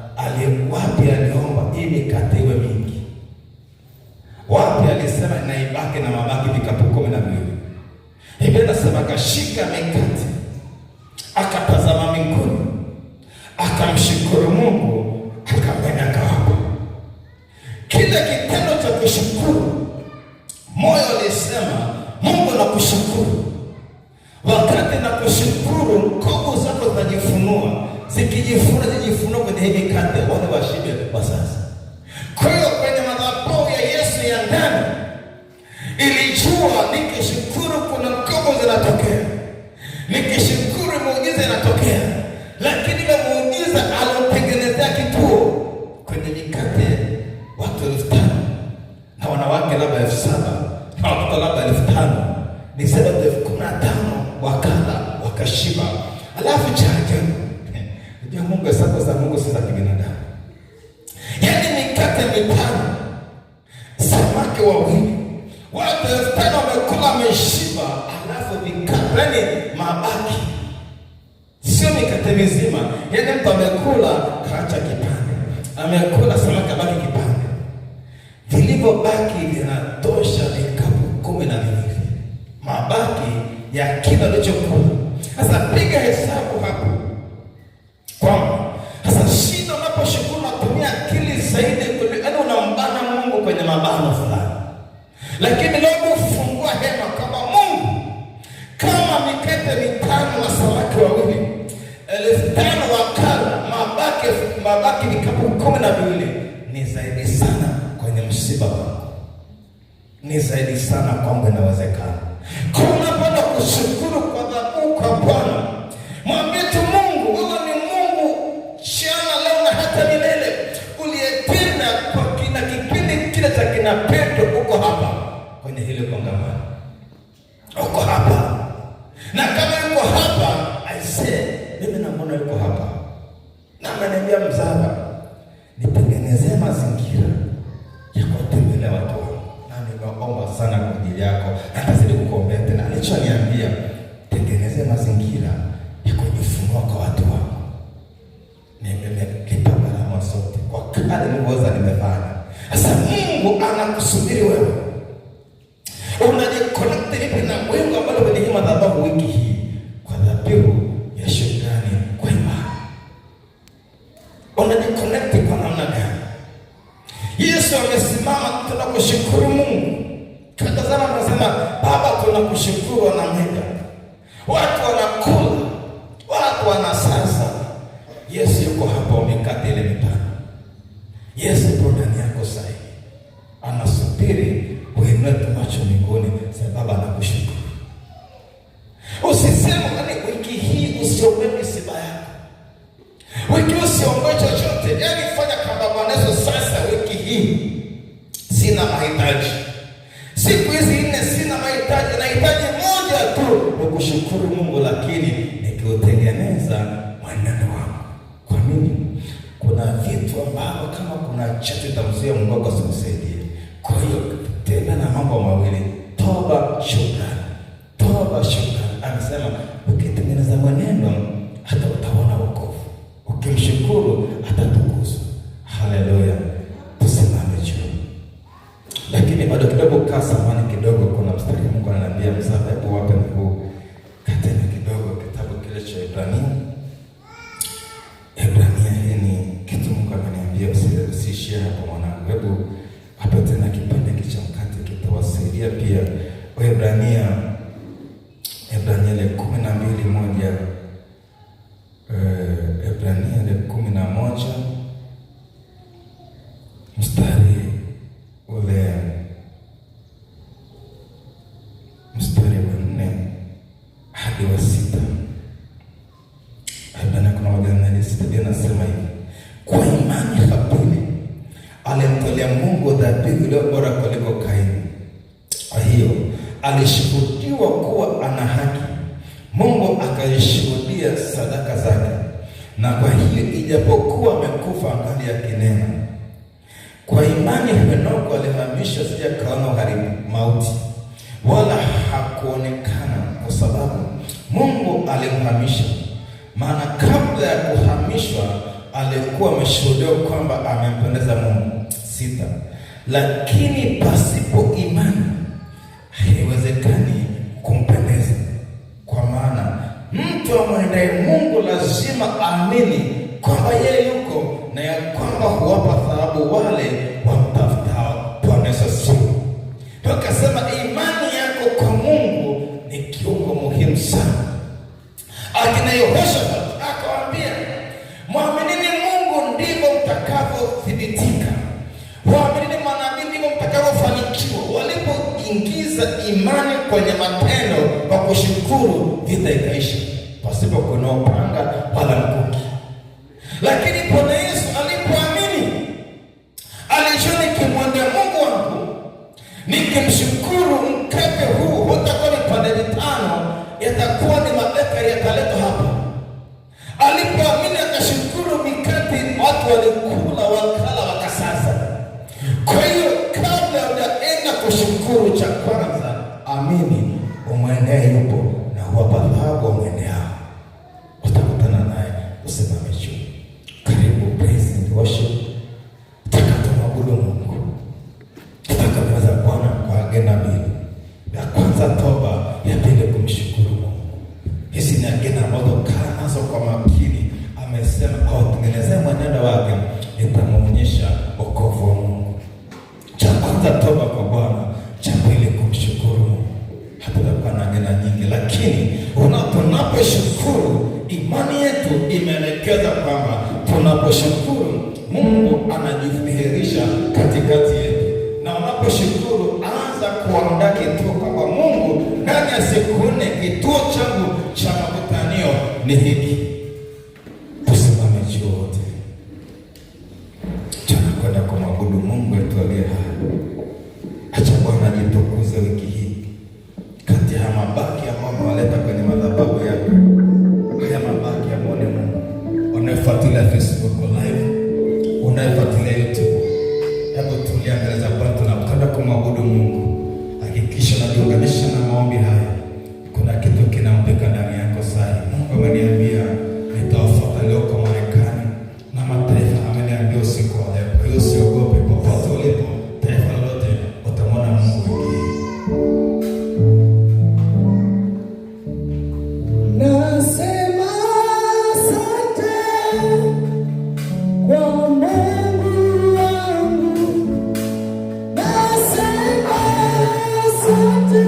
wapi aliomba hii mikate iwe mingi? Wapi alisema na ibaki na mabaki vikapu 12? Hivi nasema akashika mikate, akatazama mbinguni, akamshukuru Mungu, akamega kawapa. Kile kitendo cha kushukuru, moyo alisema Mungu nakushukuru. Wakati na kushukuru, nguvu zako zinajifunua. Zikijifunua kwenye hii mikate, wale washibe kwa sasa. Kwa hiyo kwenye madhabahu ya Yesu ya ndani ilijua, nikishukuru kuna nguvu zinatokea, nikishukuru muujiza inatokea. Lakini ile muujiza aliotengenezea kituo kwenye mikate watu 5,000 na wanawake labda 7,000 na watoto labda 5,000, ni zaidi ya 15,000 wakala wakashiba. Alafu cha ajabu, ndio Mungu sasa za Mungu si za kibinadamu. Yaani mikate mitano, samaki wawili, watu 5,000 wamekula wameshiba, alafu vikapeni mabaki. Sio mikate mizima, yaani mtu amekula kaacha kipande, amekula samaki abaki kipande. Vilivyobaki vinatosha vikapu 12, mabaki ya kila alichokula. Sasa piga hesabu hapo kwamba sasa shida unaposhukuru unatumia akili zaidi, yaani unambana Mungu kwenye mabano fulani. Lakini leo ufungua hema kama Mungu, kama mikate mitano na samaki wawili, 5,000 wakala, mabaki vikapu 12, ni zaidi sana kwenye msiba wako, ni zaidi sana kwangu. Inawezekana kwa unapenda kushukuru kwa dhabihu kwa Bwana, mwambie tu Mungu, wewe ni Mungu jana, leo na hata milele. Uliyetenda kwa kina kipindi kile cha kina Petro, uko hapa kwenye hili kongamano, uko hapa. Na kama yuko hapa, I say mimi namuona yuko hapa, na ananiambia mzaba, nitengenezee mazingira ya kuwatembelea watu wangu. Na nimeomba sana kwa ajili yako, na nazidi kukuombea tena. Alichoniambia, tengenezee mazingira ya kujifunua kwa watu wako. Nimelipa gharama zote kwa kadri nilivyoweza, nimefanya. Sasa Mungu anakusubiri wewe. Unajiconnect vipi na Mungu ambalo kwenye madhabahu wiki hii kwa dhabihu ya shukrani kwa imani? Unajiconnect kwa namna gani? Yesu amesimama, tunakushukuru Mungu. Katazama anasema, Baba tunakushukuru, na mega. Watu wanakula, watu wanasasa, Yesu yuko hapa, umekata ile mitano. Yesu yuko ndani yako sasa hivi, anasubiri uinue macho mbinguni, sababu anakushukuru. Usiseme wiki hii usiombe misiba yako, wiki usiombe chochote. Yaani fanya kama Bwana Yesu, sasa wiki hii sina mahitaji, siku hizi 4 sina mahitaji, nahitaji moja tu, kukushukuru Mungu, lakini nikiutengeneza mwenendo wangu. Kwa nini? Kuna vitu ambavyo kama kuna cheti tamzia Mungu asisaidie. Kwa hiyo tena na mambo mawili, toba, shukrani. Toba, shukrani. Anasema ukitengeneza mwenendo hata utaona wokovu. Ukimshukuru atatukuzwa. Haleluya. Tusimame juu. Lakini bado kidogo samani kidogo, kuna mstari Mungu ananiambia msaba, hebu wape mkuu katena kidogo kitabu kile cha Ibrania. Hii ni kitu Mungu ananiambia usishie hapo mwanangu. Hebu hapa tena kipande kicha mkate kitawasaidia pia. Ibrania ile 12:1. Ibrania ile 11 mstari ule mstari wa 4 hadi wa 6. Ibrania kuna moja sita nasema hivi: kwa imani Habili alimtolea Mungu dhabihu iliyo bora kuliko Kaini. Kwa hiyo alishuhudiwa kuwa ana haki, Mungu akaishuhudia sadaka zake, na kwa hiyo ijapokuwa amekufa angali akinena. Kwa imani Henoko alihamishwa sija kaona mauti, wala hakuonekana, kwa sababu Mungu alimhamisha. Maana kabla ya kuhamishwa alikuwa ameshuhudiwa kwamba amempendeza Mungu. 6. Lakini pasipo imani haiwezekani kumpendeza, kwa maana mtu amwendaye Mungu lazima aamini kwamba yeye yuko, na ya kwamba huwapa thawabu wale wamtafutao. Bwana Yesu asifiwe. Tukasema imani yako kwa Mungu ni kiungo muhimu sana. Akina Yehoshafati akawaambia, mwaminini Mungu ndivyo mtakavyothibitika, waaminini manabii ndivyo mtakavyofanikiwa. Walipoingiza imani kwenye matendo kwa kushukuru, vita ikaisha pasipo kuna upanga wala mkuki. Lakini Bwana Yesu alipoamini, alijua nikimwendea Mungu wangu nikimshukuru, mkate huu utakuwa ni pande 5, yatakuwa ni mabeka yataletwa hapa. Alipoamini akashukuru, mikate watu walikula, wakala, wakasaza. Kwa hiyo kabla hujaenda kushukuru, cha kwanza amini umwendee yupo, na huwapa thawabu umwendeao. Utakutana naye. Usimame juu. Karibu praise and worship. Tukamwabudu Mungu. Tukamweza Bwana kwa agenda 2. Ya kwanza toba, ya pili kumshukuru Mungu. Hizi ni agenda ambazo kaa nazo kwa makini. Amesema tengenezea mwenendo wake, itamuonyesha wokovu wa Mungu. Cha kwanza toba kwa Bwana, cha pili kumshukuru Mungu. Hatutakuwa na agenda nyingi, lakini tunaposhukuru, imani yetu imeelekeza kwamba tunaposhukuru Mungu anajidhihirisha katikati yetu. Na unaposhukuru, anza kuandaa kituo kwamba Mungu, ndani ya siku 4 kituo changu cha makutanio ni hiki. Tusimame juu wote. Tunakwenda kumwabudu Mungu wetu aliye hai. Acha Bwana ajitukuze wiki hii. Kati ya mabaki ambao waleta kwenye madhabahu yako, haya mabaki ya mwone Mungu. Unafuatilia Facebook live, unafuatilia YouTube, hebu tulia mbele za Bwana. Tunakwenda kumwabudu Mungu. Hakikisha unajiunganisha na maombi haya. Kuna kitu kinampeka ndani yako sasa. Mungu ameniambia nitawafuata leo kwa Marekani na mataifa. Ameniambia usiku wa leo. Kwa hiyo usiogope, popote ulipo, taifa lolote, utamwona Mungu wiki hii. Nasema asante kwa Mungu wangu. Nasema asante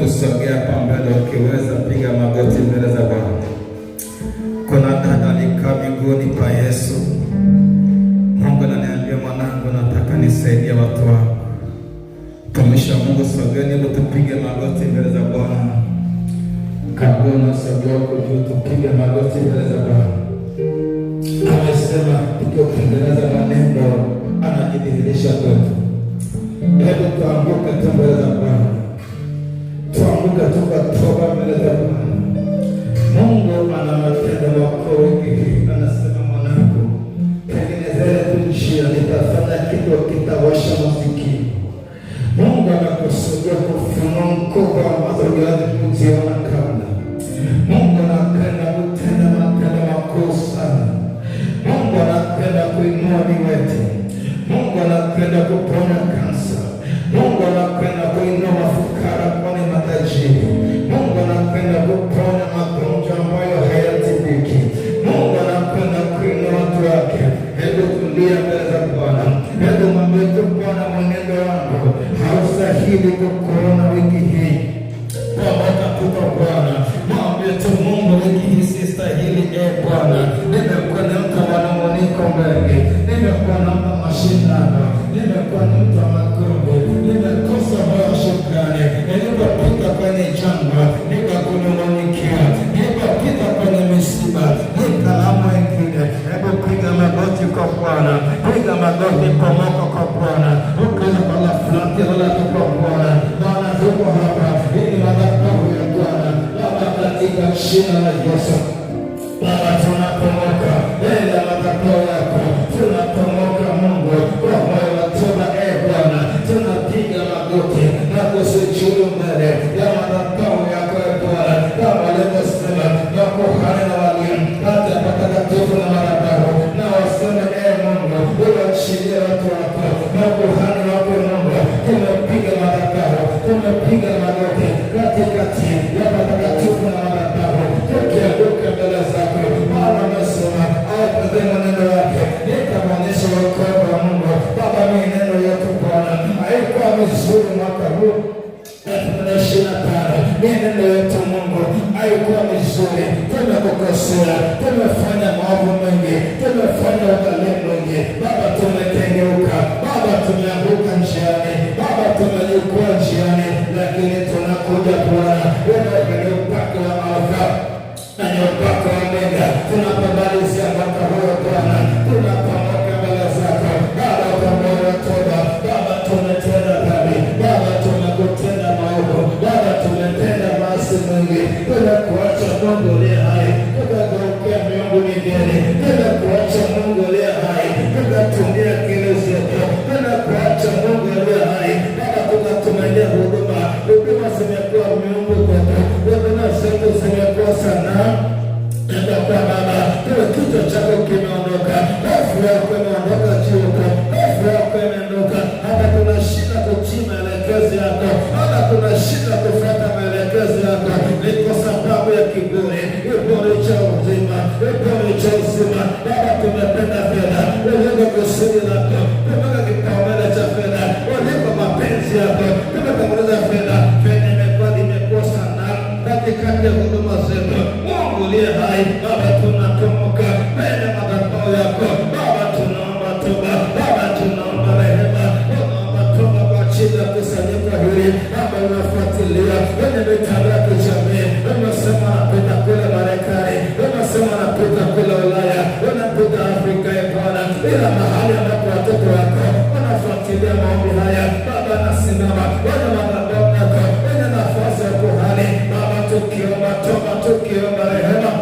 tusogea hapa mbele, ukiweza piga magoti mbele za Bwana. Kuna dada alikaa miguuni pa Yesu. Mungu ananiambia, mwanangu, nataka nisaidie watu wangu. Tumisha Mungu, sogeni ili tupige magoti mbele za Bwana. Kabla unasogea huko juu, tupige magoti mbele za Bwana. Amesema tukiongeleza maneno anajidhihirisha kwetu. Hebu tuanguke tu mbele za Bwana. Tuanguke tukatoba mbele za Bwana. Mungu ana matendo makuu wiki hii. Anasema, mwanangu, tengenezea tu njia, nitafanya kitu kitawasha muziki. Mungu anakusudia kufunua mkoba ambazo hujawahi kuziona kabla. Mungu anapenda kutenda matendo makuu sana. Mungu anapenda kuinua viwete. Mungu anapenda kuponya kansa. Mungu anapenda kuinua mafukara kuwa ni matajiri. Mungu anapenda kuponya magonjwa ambayo hayatibiki. Mungu anapenda kuinua watu wake. Hebu tulia mbele za Bwana. Hebu mwambie tu, Bwana, mwenendo wangu haustahili kukuona wiki hii. Bwana tuko Bwana. Mwambie tu Mungu, wiki hii sistahili. Bwana, nimekuwa ni mtu wa manunguniko mengi. Nimekuwa na mashindano. Nimekuwa ni mtu wa magumu. Nimekosa moyo wa shukrani. Nilipopita kwenye jangwa nikakunungunikia. Nilipopita kwenye misiba nikalamu wengine. Hebu piga magoti kwa Bwana. Piga magoti kwa Mungu kwa Bwana. Ukiweza kwa la fulani lala tu kwa Bwana. Bwana, tuko hapa. Hii ni madhabahu ya Bwana. Baba, katika jina la Yesu. Baba, tunapomoka mbele ya madhabahu yako. Tunapomoka Mungu kwa moyo wa toba. Bwana, tunapiga magoti na kusujudu mbele ya madhabahu yako Bwana. Kama walivyosema makuhani na walimu hata patakatifu na madhabahu, na waseme Mungu, uachilie watu wako makuhani wako Mungu. Tumepiga madhabahu, tumepiga magoti katikati ya patakatifu na madhabahu, tukianguka mbele zako. Bwana amesema ape maneno yake nitamwonyesha wokovu wa Mungu. Baba, neno yetu Bwana haikuwa mizuri mwaka huu 2025. Neno yetu Mungu haikuwa mizuri. Tumekukosea, tumefanya maovu mengi, tumefanya udhalimu mwingi. Baba, tumekengeuka. Baba, tumeanguka nje kusudi lako, kumbuka kipaumbele cha fedha, walipa mapenzi yako, tumetanguliza fedha, fedha imekuwa sana katikati ya huduma zetu. Mungu uliye hai, Baba tunatomoka mbele madhabahu yako, Baba tunaomba toba, Baba tunaomba rehema, tunaomba toba kwa ajili ya kusanyiko hili ambalo unafuatilia kwenye mitandao ya kijamii. Unasema napita kule Marekani, unasema napita kule Ulaya, unapita Afrika ya Bwana, ila mahali ambapo watoto wako wanafuatilia maombi haya, Baba nasimama kwenye madhabahu yako, kwenye nafasi ya kuhani, Baba tukiomba toba, tukiomba rehema.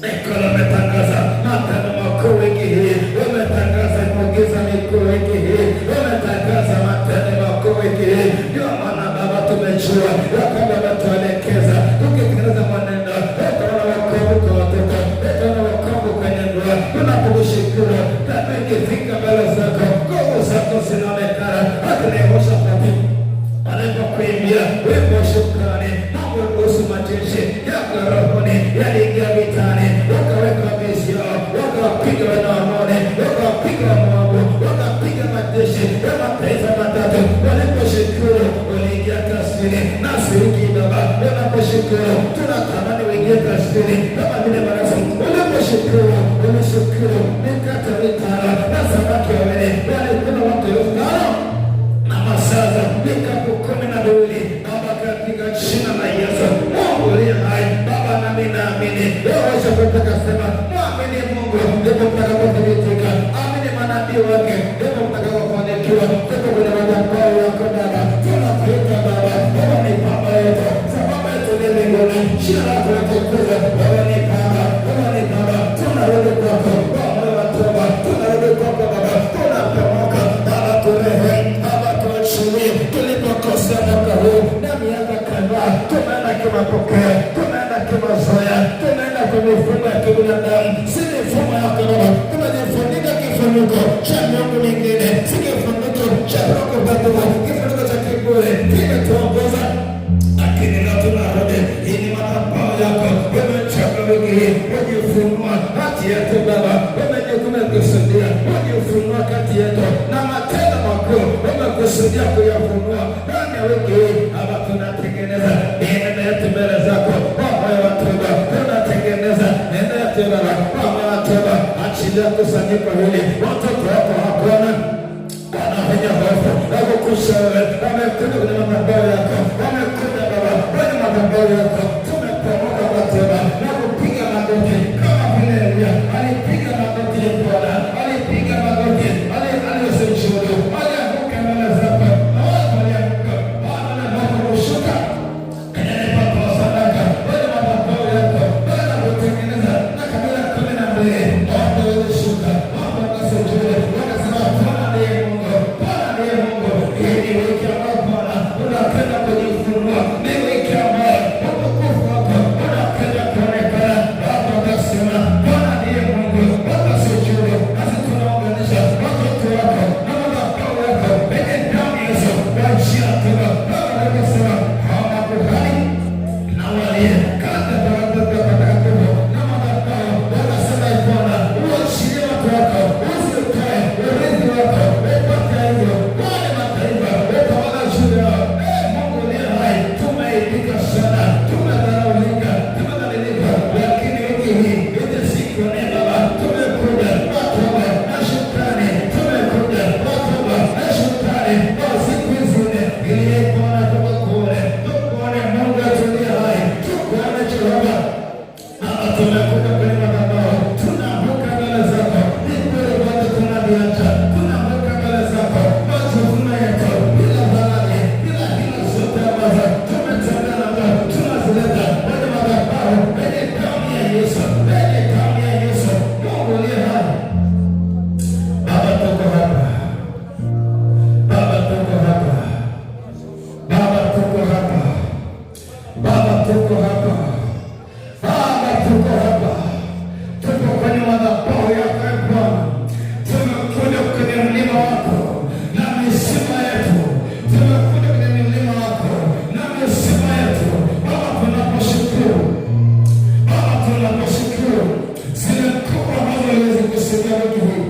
Mikono umetangaza matendo makuu wiki hii, umetangaza muujiza mikuu wiki hii, umetangaza matendo makuu wiki hii. Ndio maana Baba tumejua ya kwamba umetuelekeza tukitekeleza maneno, utaona wokovu kwa watoto, utaona wokovu kwenye ndoa. Tunakushukuru kama ikifika mbele zako, nguvu zako zinaonekana. Hatunaosha pati anapokuimbia wimbo shukrani, Mungu kuhusu majeshi yako rohoni yaliingia vitani, wakaweka misio, wakawapiga Wanaamoni, wakawapiga Wamoabu, wakapiga majeshi ya mataifa matatu. Waliposhukuru waliingia kasiri, nasi wiki Baba wanaposhukuru tunatamani waingie kasiri kama vile marafu. Waliposhukuru wameshukuru mikate mitano na samaki wawili, walikula watu 5,000 na masaza vikapu 12. Baba katika jina la Yesu, Mungu uliye hai, Baba nami naamini wewe unataka sema muamini Mungu ndipo mtakapothibitika, amini manabii wake ndipo mtakapofanikiwa. Ndipo kwenye madhabahu yako Baba tunakuita Baba, wewe ni Baba yetu, sababu yetu ni mbinguni, jina lako litukuzwe. Wewe ni Baba, wewe ni Baba, tunarudi kwako Baba wa toba, tunarudi kwako Baba, tunapomoka Baba turehemu, Baba tuachilie tulipokosea mwaka huu na miaka kadhaa. Tumeenda kimapokeo, tumeenda kimazoea, tumeenda kwa mifumo ya kibinadamu, si mifumo yako Baba. Tumejifunika kifuniko cha miungu mingine, si kifuniko cha roho bado, kifuniko cha kiburi kimetuongoza, lakini leo tunarudi. Hii ni madhabahu yako, umechoka wiki hii, ujifunua kati yetu Baba, umekusudia ujifunua kati yetu na matendo makuu umekusudia kuyafunua ndani ya wiki hii. Baba tunatengeneza mienendo yetu mbele zako, Baba ya toba, tunatengeneza mienendo yetu Baba, Baba ya toba. Achilia kusanyiko hili, watoto wako hakuna wanafanya hofu na kukusha wewe, wamekuja kwenye madhabahu yako, wamekuja Baba kwenye madhabahu yako, tumepamoka kwa toba na kupiga magoti kama vile Elia alipiga magoti ya Bwana, alipiga magoti, alisujudu, alianguka mbele zako, na watu walianguka. Bwana nataka kushuka kwenye mpaka wa sadaka kwenye madhabahu yako, Bwana kutengeneza na kabila 12 watu walishuka, watu wakasujudu, wakasema Bwana ndiye Mungu, Bwana ndiye Mungu. Hii ni wiki ambayo Bwana unapenda kujifunua, ni wiki ambayo utukufu wako unapenda kuonekana. Watu wakasema Bwana ndiye Mungu, wakasujudu. Nasi tunaunganisha watoto wako na madhabahu yako penye damu ya Yesu kwa njia ya toba. Baba wakasema hawa makuhani na walie kata barabara patakatifu na madhabahu, wakasema Bwana uachilie watu wako, usitoe urithi wako, upate hivyo wale mataifa utawala juu yao. Mungu uliye hai, tumeaibika sana, tumedharaulika, tumedhalilika, lakini wiki hii ije siku ni Baba, tumekuja watoba na shukrani, tumekuja watoba na shukrani kwa siku hizi nne, ili Bwana tukuone Mungu atulie hai, tukuone Jehova. Baba tumekuja kwenye madhabahu, tunaanguka mbele zako, ni kweli wote tunaviacha, tunaanguka mbele zako, majukumu yetu bila dhambi, bila hila zote ambazo tumetenda nazo, tunazileta kwenye madhabahu, kwenye damu ya Yesu, kwenye damu ya Yesu. Mungu uliye hai, Baba tuko hapa, Baba tuko hapa, Baba tuko hapa, Baba tuko hapa, Baba tuko hapa, tuko kwenye madhabahu yako ya Bwana, tumekuja kwenye mlima wako na misima yetu, tumekuja kwenye mlima wako na misima yetu. Baba tunakushukuru, Baba tunakushukuru, zile kubwa ambazo uliweza kusikia wiki hii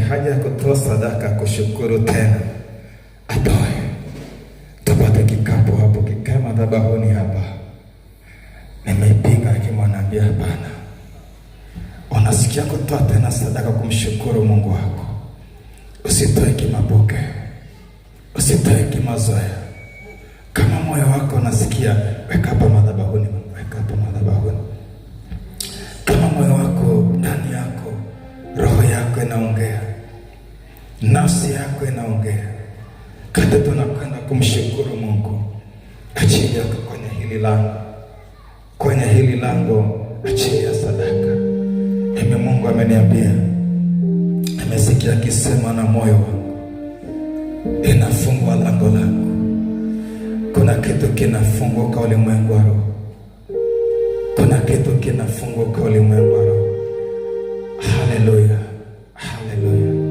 haja ya kutoa sadaka kushukuru tena, atoe. Tupate kikapu hapo, kikae madhabahuni hapa. Nimeipiga akimwambia hapana. Unasikia kutoa tena sadaka kumshukuru Mungu wako. Usitoe kimaboke, usitoe kimazoea. Kama moyo wako unasikia, weka hapa madhabahuni, weka hapa madhabahuni. Kama moyo wako, ndani yako, roho yako inaongea, nafsi yako inaongea, kata tunakwenda kumshukuru Mungu, achilia kwenye hili lango, kwenye hili lango, achilia sadaka. Mimi Mungu ameniambia, amesikia akisema na moyo wangu, inafungwa lango langu. Kuna kitu kinafunguka ulimwengu wa roho. Kuna kitu kinafunguka ulimwengu wa roho. Haleluya, haleluya.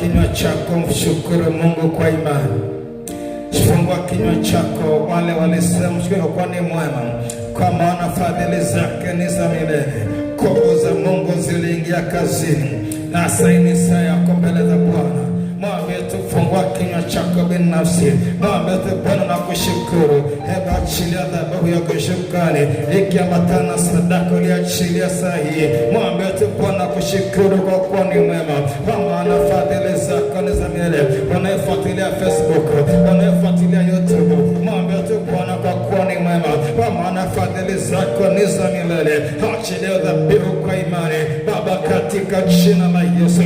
kinywa chako, mshukuru Mungu kwa imani. Fungua kinywa chako. Wale walisema mshukuru kwa ni mwema, kwa maana fadhili zake ni za milele. Nguvu za Mungu ziliingia kazini, na sasa ni saa yako mbele za Bwana. Mwambie tu, fungua kinywa chako binafsi. Mwambie tu, Bwana nakushukuru. Hebu achilia dhabihu yako shukrani ikiambatana na sadaka uliachilia saa hii. Mwambie tu, Bwana nakushukuru kwa kuwa ni mwema, kwa maana fadhili zako ni za milele. Wanaofuatilia Facebook, wanaofuatilia YouTube, mwambie tu, Bwana kwa kuwa ni mwema, kwa maana fadhili zako ni za milele. Achilia dhabihu kwa imani. Baba, katika jina la Yesu,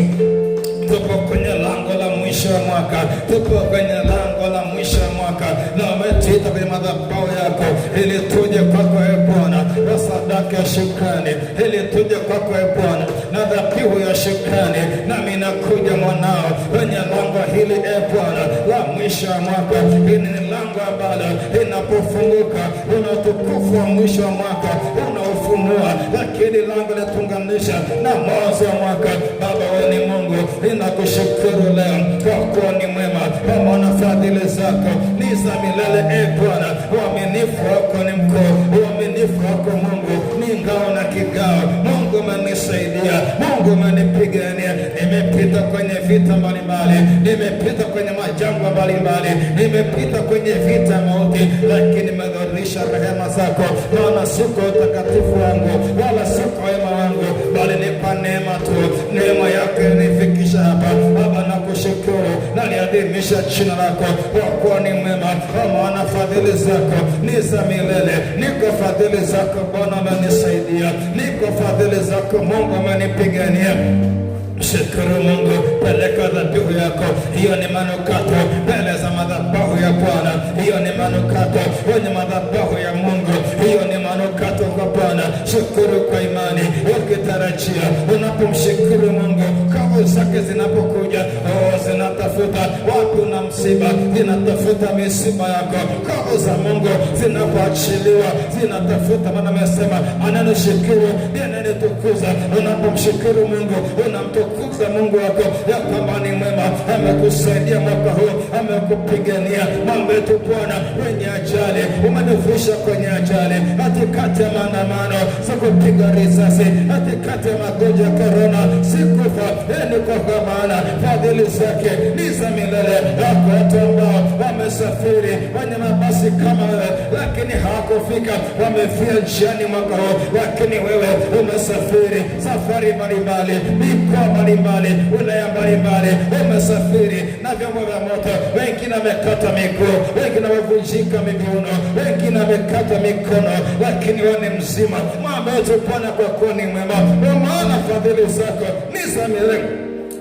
tupo kwenye lango la mwisho wa mwaka, tupo kwenye lango la mwisho wa mwaka, na umetuita kwenye madhabahu yako ili tuje kwako e Bwana na sadaka ya shukrani, ili tuje kwako e Bwana na dhabihu ya shukrani. Nami nakuja mwanao kwenye lango hili e Bwana la mwisho wa mwaka. Hili ni lango ambalo linapofunguka una utukufu wa mwisho wa mwaka unaofunua, lakini lango linatunganisha na mwanzo wa mwaka. Baba, wewe ni Mungu, ninakushukuru leo kwa kuwa ni mwema, kwa maana fadhili zako ni za milele e Bwana. Uaminifu wako ni mkuu, uaminifu wako Mungu ni ngao na kigao. Mungu umenisaidia, Mungu umenipigania. Nimepita kwenye vita mbalimbali, nimepita kwenye majangwa mbalimbali, nimepita kwenye vita mauti, lakini nimedhihirisha rehema zako. Maana siko utakatifu wangu wala siko wema wangu, bali ni kwa neema tu. Neema yako inifikisha hapa. Baba, nakushukuru na niadhimisha jina lako kwa kuwa ni mwema, kwa maana fadhili zako ni za milele. Niko fadhili zako Bwana, umenisaidia. Niko fadhili zako Mungu, umenipigania. Shukuru Mungu, peleka dhabihu yako. Hiyo ni manukato mbele za madhabahu ya Bwana. Hiyo ni manukato kwenye madhabahu ya Mungu. Hiyo ni manukato kwa Bwana. Shukuru kwa imani, ukitarajia. Unapomshukuru Mungu, kavu zake zinapokuja, zinatafuta wapi una msiba, zinatafuta misiba yako. Kavu za Mungu zinapoachiliwa, zinatafuta. Maana amesema ananishukuru ndiye ananitukuza. Unapomshukuru Mungu, unamtukuza Mungu wako ya kwamba ni mwema, amekusaidia mwaka huu, amekupigania. Mambo yetu Bwana, wenye ajali umenivusha kwenye ajali, katikati ya maandamano sikupiga risasi, katikati ya magonjwa ya korona sikufa. Ni kwa maana fadhili zake ni za milele. Wako watu ambao wamesafiri kwenye mabasi kama wewe, lakini hawakufika, wamefia njiani mwaka huu, lakini wewe umesafiri safari mbalimbali, mikoa mbalimbali, wilaya mbalimbali, umesafiri na vyombo vya moto. Wengine wamekata miguu, wengine wamevunjika miguno, wengine wamekata mikono, lakini wewe ni mzima. Mwambie tu Bwana kwa kuwa ni mwema, kwa maana fadhili zako ni za milele.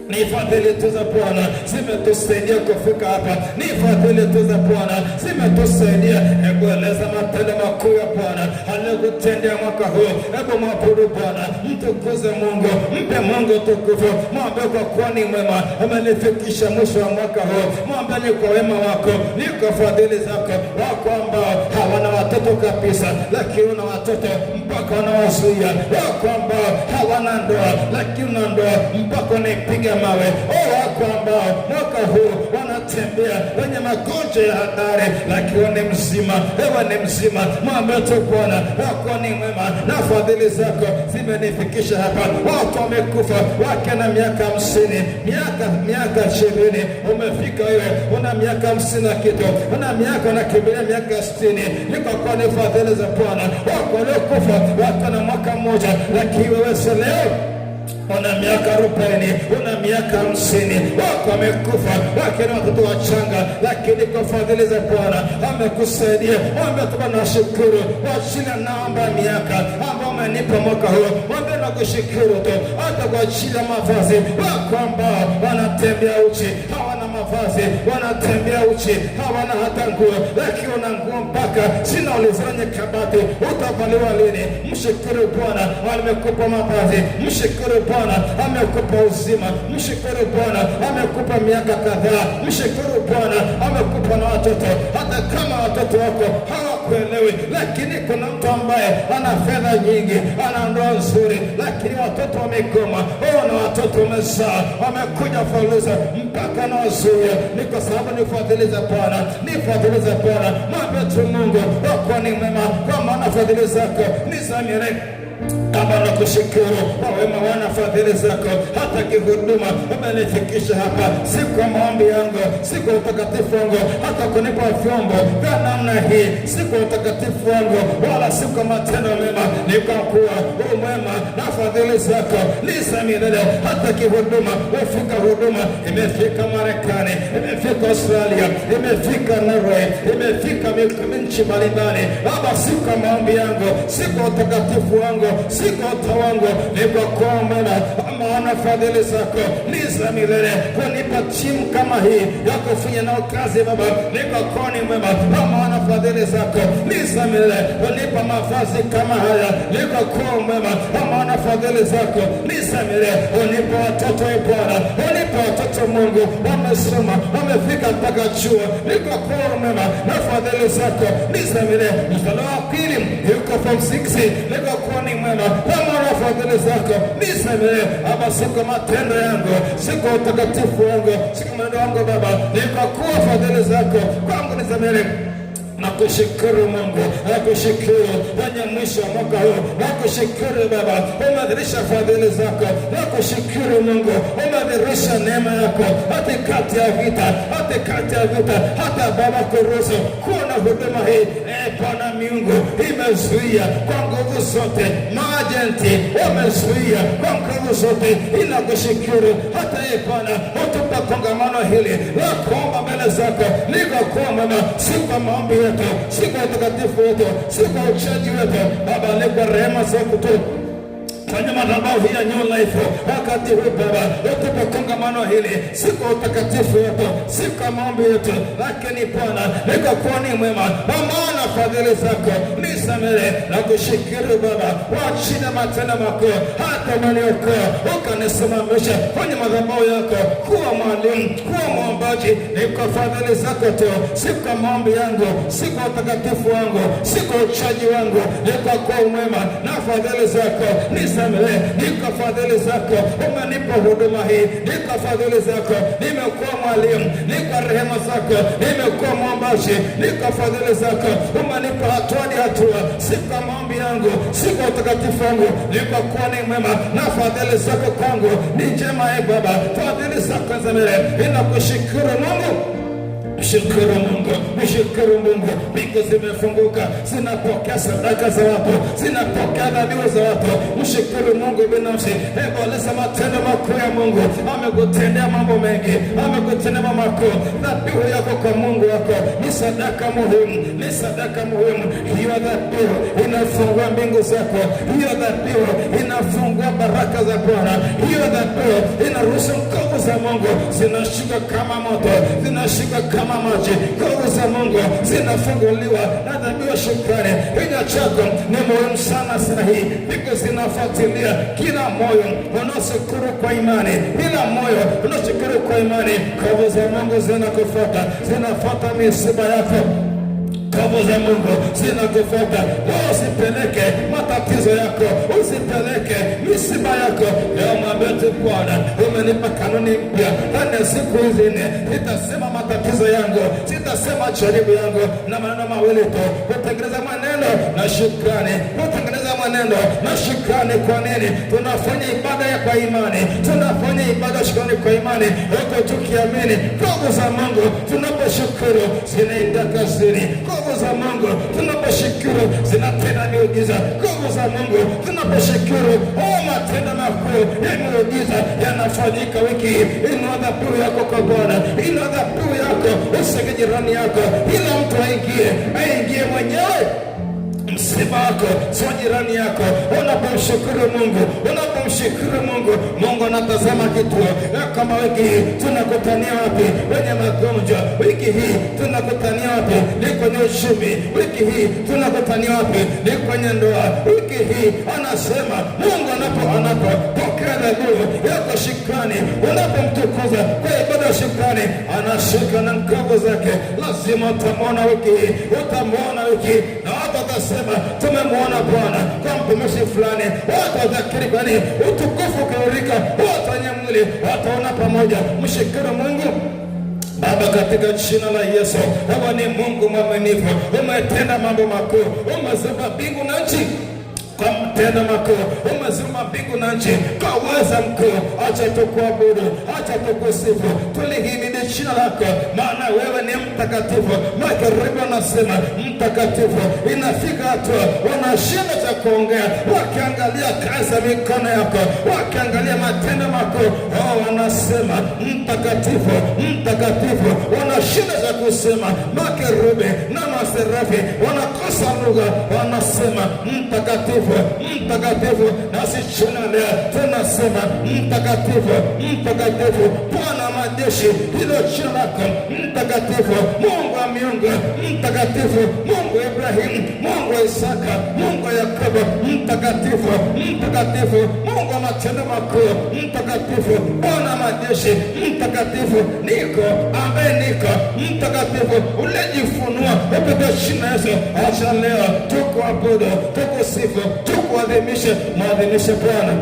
Ni fadhili tu za Bwana zimetusaidia kufika hapa. Ni fadhili tu za Bwana zimetusaidia. Hebu eleza matendo makuu ya Bwana aliyokutendea mwaka huu. Hebu mwabudu Bwana, mtukuze Mungu, mpe Mungu tukufu. Mwambie kwa kuwa ni mwema, amenifikisha mwisho wa mwaka huu. Mwambie ni kwa wema wako, ni kwa fadhili zako. Wako ambao hawana watoto kabisa, lakini una watoto mpaka wanawazuia. Wako ambao hawana ndoa, lakini una ndoa mpaka unaipiga mawe. Wako ambao mwaka huu wanatembea wenye magonjwa ya hatari, lakini ni mzima. Ewe ni mzima. Mwambie tu Bwana wako ni mwema, na fadhili zako zimenifikisha hapa. Watu wamekufa wake na miaka 50, miaka 20. Umefika wewe una miaka 50 na kitu, una miaka unakimbilia miaka 60. Niko kwa ni fadhili za Bwana. Wako waliokufa wako na mwaka mmoja, lakini wewe leo una miaka 40, una miaka 50. Wako wamekufa wake na watoto wachanga, lakini kwa fadhili za Bwana amekusaidia. Mwambie tu Bwana nashukuru kwa ajili ya namba miaka ambao umenipa mwaka huu. Mwambie nakushukuru tu hata kwa ajili ya mavazi. Wako ambao wanatembea uchi, hawana mavazi, mavazi, wanatembea uchi, hawana hata nguo, lakini wana nguo mpaka zinaulizanye kabati. Utavaliwa lini? Mshukuru Bwana amekupa mavazi, mshukuru Bwana amekupa uzima, mshukuru Bwana amekupa miaka kadhaa, mshukuru Bwana amekupa na watoto, hata kama watoto wako hawakuelewi. Lakini kuna mtu ambaye ana fedha nyingi, ana ndoa nzuri, lakini watoto wamegoma. Na watoto wamezaa, wamekuja fuluza mpaka na wazuia. Ni kwa sababu ni fadhili za Bwana, ni fadhili za Bwana. Mwambie tu Mungu wako ni mwema, kwa maana fadhili zako ni za milele. Baba, nakushukuru kwa wema wana fadhili zako, hata kihuduma umenifikisha hapa, si kwa maombi yangu, si kwa utakatifu wangu, hata kunipa vyombo vya namna hii, si kwa utakatifu wangu, wala si kwa matendo mema, ni kwa kuwa umwema na fadhili zako ni za milele. Hata kihuduma umefika, huduma imefika Marekani, imefika Australia, imefika Norway, imefika nchi mbalimbali. Baba, si kwa maombi yangu, si kwa utakatifu wangu, si kwa utawangu, ni kwa kuwa mwema, maana fadhili zako ni za milele. Kunipa timu kama hii ya kufanya nao kazi Baba, ni kwa kuwa ni mwema, maana fadhili zako ni za milele. Kunipa mavazi kama haya, ni kwa kuwa mwema, maana fadhili zako ni za milele. Unipa watoto Bwana, unipa watoto Mungu, wamesoma, wamefika mpaka chuo, ni kwa kuwa mwema na fadhili zako ni za milele. Mstari wa pili yuko form 6, ni kwa kuwa ni mwema, maana fadhili zako ni za milele. Baba, si kwa matendo yangu, si kwa utakatifu wangu, si kwa maneno yangu Baba, ni kwa kuwa fadhili zako kwangu ni za milele. Nakushukuru Mungu, nakushukuru kwenye mwisho wa mwaka huu, nakushukuru Baba, umedhihirisha fadhili zako, nakushukuru Mungu, umedhihirisha neema yako katikati ya vita, hata Baba kuruhusu kuona huduma hii. Bwana miungu imezuia kwa nguvu zote, maajenti wamezuia kwa nguvu zote. Inakushukuru hata Bwana utupa kongamano hili la kuomba mbele zako, nikakuwa mwema, si kwa maombi yetu, si kwa utakatifu wetu, si kwa uchaji wetu Baba, ni kwa rehema zako tu. Fanya madhabahu ya New Life wakati huu Baba, utupe kongamano hili, si kwa utakatifu wetu, si kwa maombi yetu, lakini Bwana ni kwa kuwa ni mwema, maana fadhili zako ni za milele. Nakushukuru Baba, wachina matendo makuu, hata umeniokoa ukanisimamisha kwenye madhabahu yako kuwa mwalimu, kuwa mwombaji. Ni kwa fadhili zako tu, si kwa maombi yangu, si kwa utakatifu wangu, si kwa uchaji wangu, ni kwa kuwa mwema na fadhili zako ni za milele. Ni kwa fadhili zako umenipa huduma hii, ni kwa fadhili zako nimekuwa mwalimu, ni kwa rehema zako nimekuwa mwombaji, ni kwa fadhili zako umenipa hatua hadi hatua, si kwa maombi yangu, si kwa utakatifu wangu, ni kwa kuwa ni mwema na fadhili zako kwangu ni njema. Baba, fadhili zako za milele. Ninakushukuru Mungu, mshukuru Mungu, mshukuru Mungu. Mbingu zimefunguka, zinapokea sadaka za watu, zinapokea dhabihu za watu. Mshukuru Mungu binafsi. Eleza matendo makuu ya Mungu. Amekutendea mambo mengi, amekutendea mambo makuu. Dhabihu yako kwa Mungu wako ni sadaka muhimu, ni sadaka muhimu. Hiyo dhabihu inafungua mbingu zako, hiyo dhabihu inafungua baraka za Bwana, hiyo dhabihu inaruhusu nguvu za Mungu zinashuka kama moto, zinashuka kama maji. Nguvu za Mungu zinafunguliwa na dhabihu ya shukrani. Kinywa chako ni muhimu sana sahihi, mbingu zinafuatilia kila moyo unaoshukuru kwa imani, kila moyo unaoshukuru kwa imani. Nguvu za Mungu zinakufuata, zinafuata misiba yako. Nguvu za Mungu zinakufuata. Usipeleke matatizo yako, usipeleke misiba yako. Leo mwambie tu Bwana, umenipa kanuni mpya ndani ya siku hizi nne. Nitasema matatizo yangu, sitasema jaribu yangu, na maneno mawili tu, kutengeneza maneno na shukrani, kutengeneza maneno na shukrani. Kwa nini? Tunafanya ibada ya kwa imani, tunafanya ibada ya shukrani kwa imani, huko tukiamini nguvu za Mungu. Tunaposhukuru zinaenda kazini. Nguvu za Mungu tunaposhukuru zinatenda miujiza. Nguvu za Mungu tunaposhukuru, matendo makuu ya miujiza yanafanyika wiki hii. Inua dhabihu yako kwa Bwana, inua dhabihu yako, usige jirani yako, ila mtu aingie mwenyewe. msiba wako, sio jirani yako. Unapomshukuru Mungu, unapomshukuru Mungu, Mungu anatazama kituo. Kama wiki hii tunakutania wapi? Wenye magonjwa. Wiki hii tunakutania wapi? Ni kwenye uchumi. Wiki hii tunakutania wapi? Ni kwenye ndoa. Wiki hii anasema Mungu anapopokea dhabihu yako shukrani, unapomtukuza kwa ibada ya shukrani, anashuka na nguvu zake. Lazima utamwona wiki hii, utamwona wiki hii, na watu watasema tumemwona Bwana kwa mtumishi fulani. Watu watakiri kwani utukufu kaurika, watu wenye mwili wataona pamoja. Mshukuru Mungu. Baba, katika jina la Yesu, wewe ni Mungu mwaminifu, umetenda mambo makuu, umeziumba mbingu na nchi kwa mtenda makuu, umeziumba mbingu na nchi kwa uweza mkuu. Acha tukuabudu, acha tukusifu, tulihimidi jina lako, maana wewe ni mtakatifu. Makerubi wanasema mtakatifu. Inafika hatua wanashinda cha kuongea, wakiangalia kazi ya mikono yako, wakiangalia matendo makuu. Wanasema mtakatifu, mtakatifu. Wanashinda cha kusema. Makerubi na maserafi wanakosa lugha, wanasema mtakatifu, mtakatifu. Nasi chuna leo tunasema mtakatifu, mtakatifu Bwana majeshi, hilo jina lako mtakatifu. Mungu wa miungu, mtakatifu. Mungu wa Ibrahimu, Mungu wa Isaka, Mungu wa Yakobo, mtakatifu, mtakatifu. Mungu wa matendo makuu, mtakatifu. Bwana majeshi, mtakatifu. Niko ambaye niko, mtakatifu. Ulijifunua kupitia jina Yesu. Acha leo tukuabudu, tukusifu, tukuadhimishe. Mwadhimishe Bwana,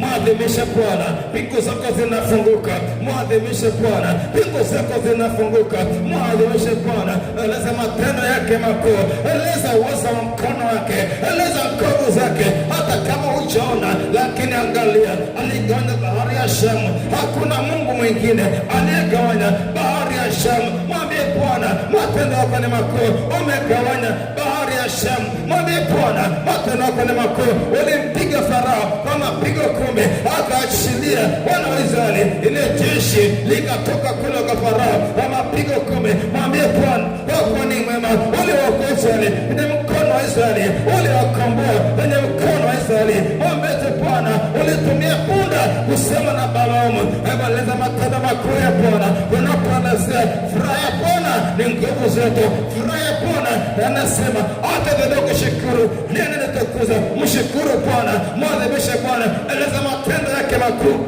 mwadhimishe Bwana. Mbingu zako zinafunguka, mwadhimishe Bwana. Mbingu zako zinafunguka, mwadhimishe Bwana. Eleza matendo yake makuu, eleza uwezo wa mkono wake, eleza nguvu zake. Hata kama hujaona, lakini angalia, aligawanya bahari ya Shamu. Hakuna Mungu mwingine aliyegawanya bahari ya Shamu. Mwambie Bwana, matendo yako ni makuu. Umegawanya bahari ya Shamu. Mwambie Bwana, matendo yako ni makuu. Ulimpiga Farao kwa mapigo 10, akaachilia wana wa Israeli. Ile jeshi likatoka kule kwa Farao kwa mapigo 10. Mwambie Bwana, wako ni mwema. Uliwaokoa Israeli kwenye mkono wa Israeli, uliwakomboa kwenye mkono wa Israeli. Mwambie Bwana, ulitumia punda kusema na Balaamu. Eleza matendo makuu ya Bwana. Unapoelezea furaha ya Bwana ni nguvu zetu. Furaha ya Bwana anasema hata kidogo shukuru, nini nitakuza. Mshukuru Bwana, mwadhimishe Bwana, eleza matendo yake makuu.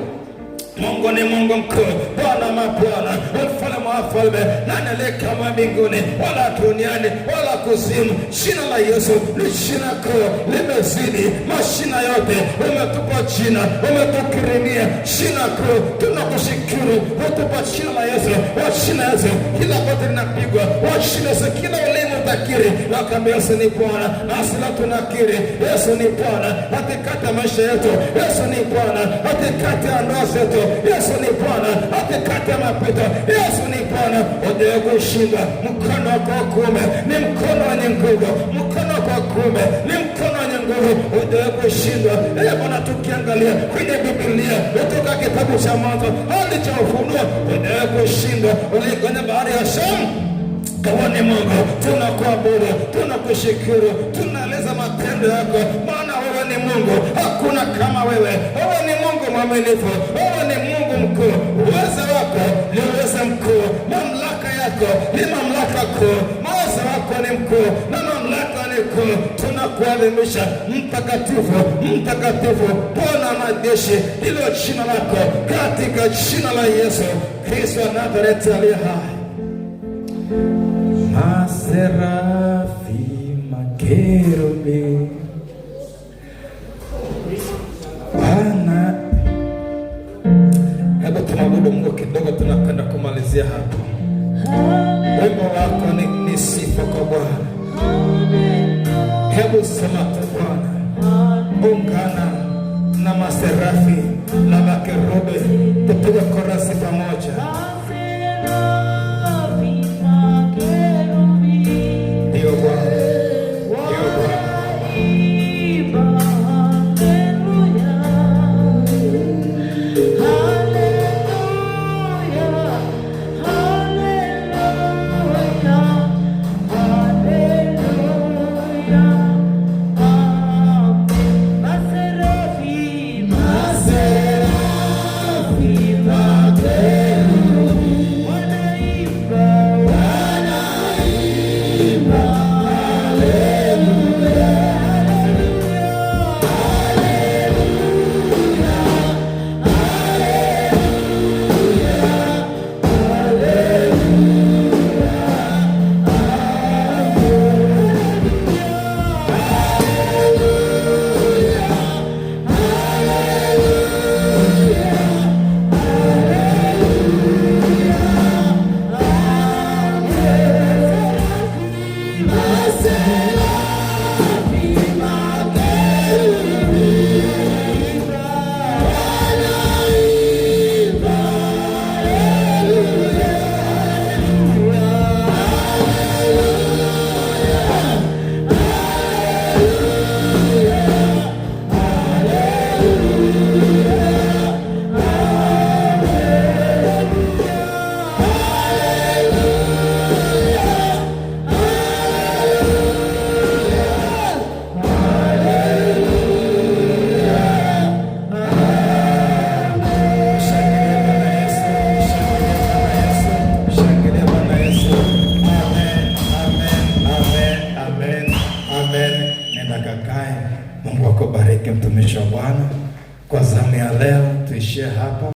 Mungu ni Mungu mkuu, Bwana mabwana, mfalme wa wafalme. Nani aliye kama mbinguni wala duniani wala kuzimu? Jina la Yesu ni jina kuu, limezidi mashina yote. Umetupa jina, umetukirimia jina kuu. Tunakushukuru, utupa jina la Yesu. Wa jina Yesu kila kote linapigwa, wa jina Yesu kila ulimi utakiri na kwamba Yesu ni Bwana. Nasi leo tunakiri Yesu ni Bwana katikati ya maisha yetu. Yesu ni Bwana katikati ya ndoa zetu. Yesu ni Bwana katikati ya mapito. Yesu ni Bwana. Ujaye kushinda. Mkono wako wa kuume ni mkono wenye nguvu. Mkono wako wa kuume ni mkono wenye nguvu. Ujaye kushinda. Bwana, tukiangalia kwenye Biblia kutoka kitabu cha Mwanzo hadi cha Ufunuo, ujaye kushinda. Ulikwenye bahari ya Shamu. Kama ni Mungu, tunakuabudu, tunakushukuru, tunaeleza matendo yako, maana wewe ni Mungu, hakuna kama wewe. Wewe ni Mungu mwaminifu, wewe ni Mungu mkuu. Uwezo wako ni uwezo mkuu, mamlaka yako ni mamlaka kuu, uwezo wako ni mkuu na mamlaka ni kuu. Tunakuadhimisha mtakatifu, mtakatifu Bwana majeshi, hilo jina lako, katika jina la Yesu Kristo wa Nazareti aliye hai. Maserafi, makerubi, Bwana. Hebu tunaabudu Mungu kidogo, tunakwenda kumalizia hapo. Wimbo wako ni sifa kwa Bwana. Hebu sema tu Bwana, ungana na maserafi na makerubi, tupige korasi pamoja. Hallelujah. Kwa zamu ya leo tuishie hapa.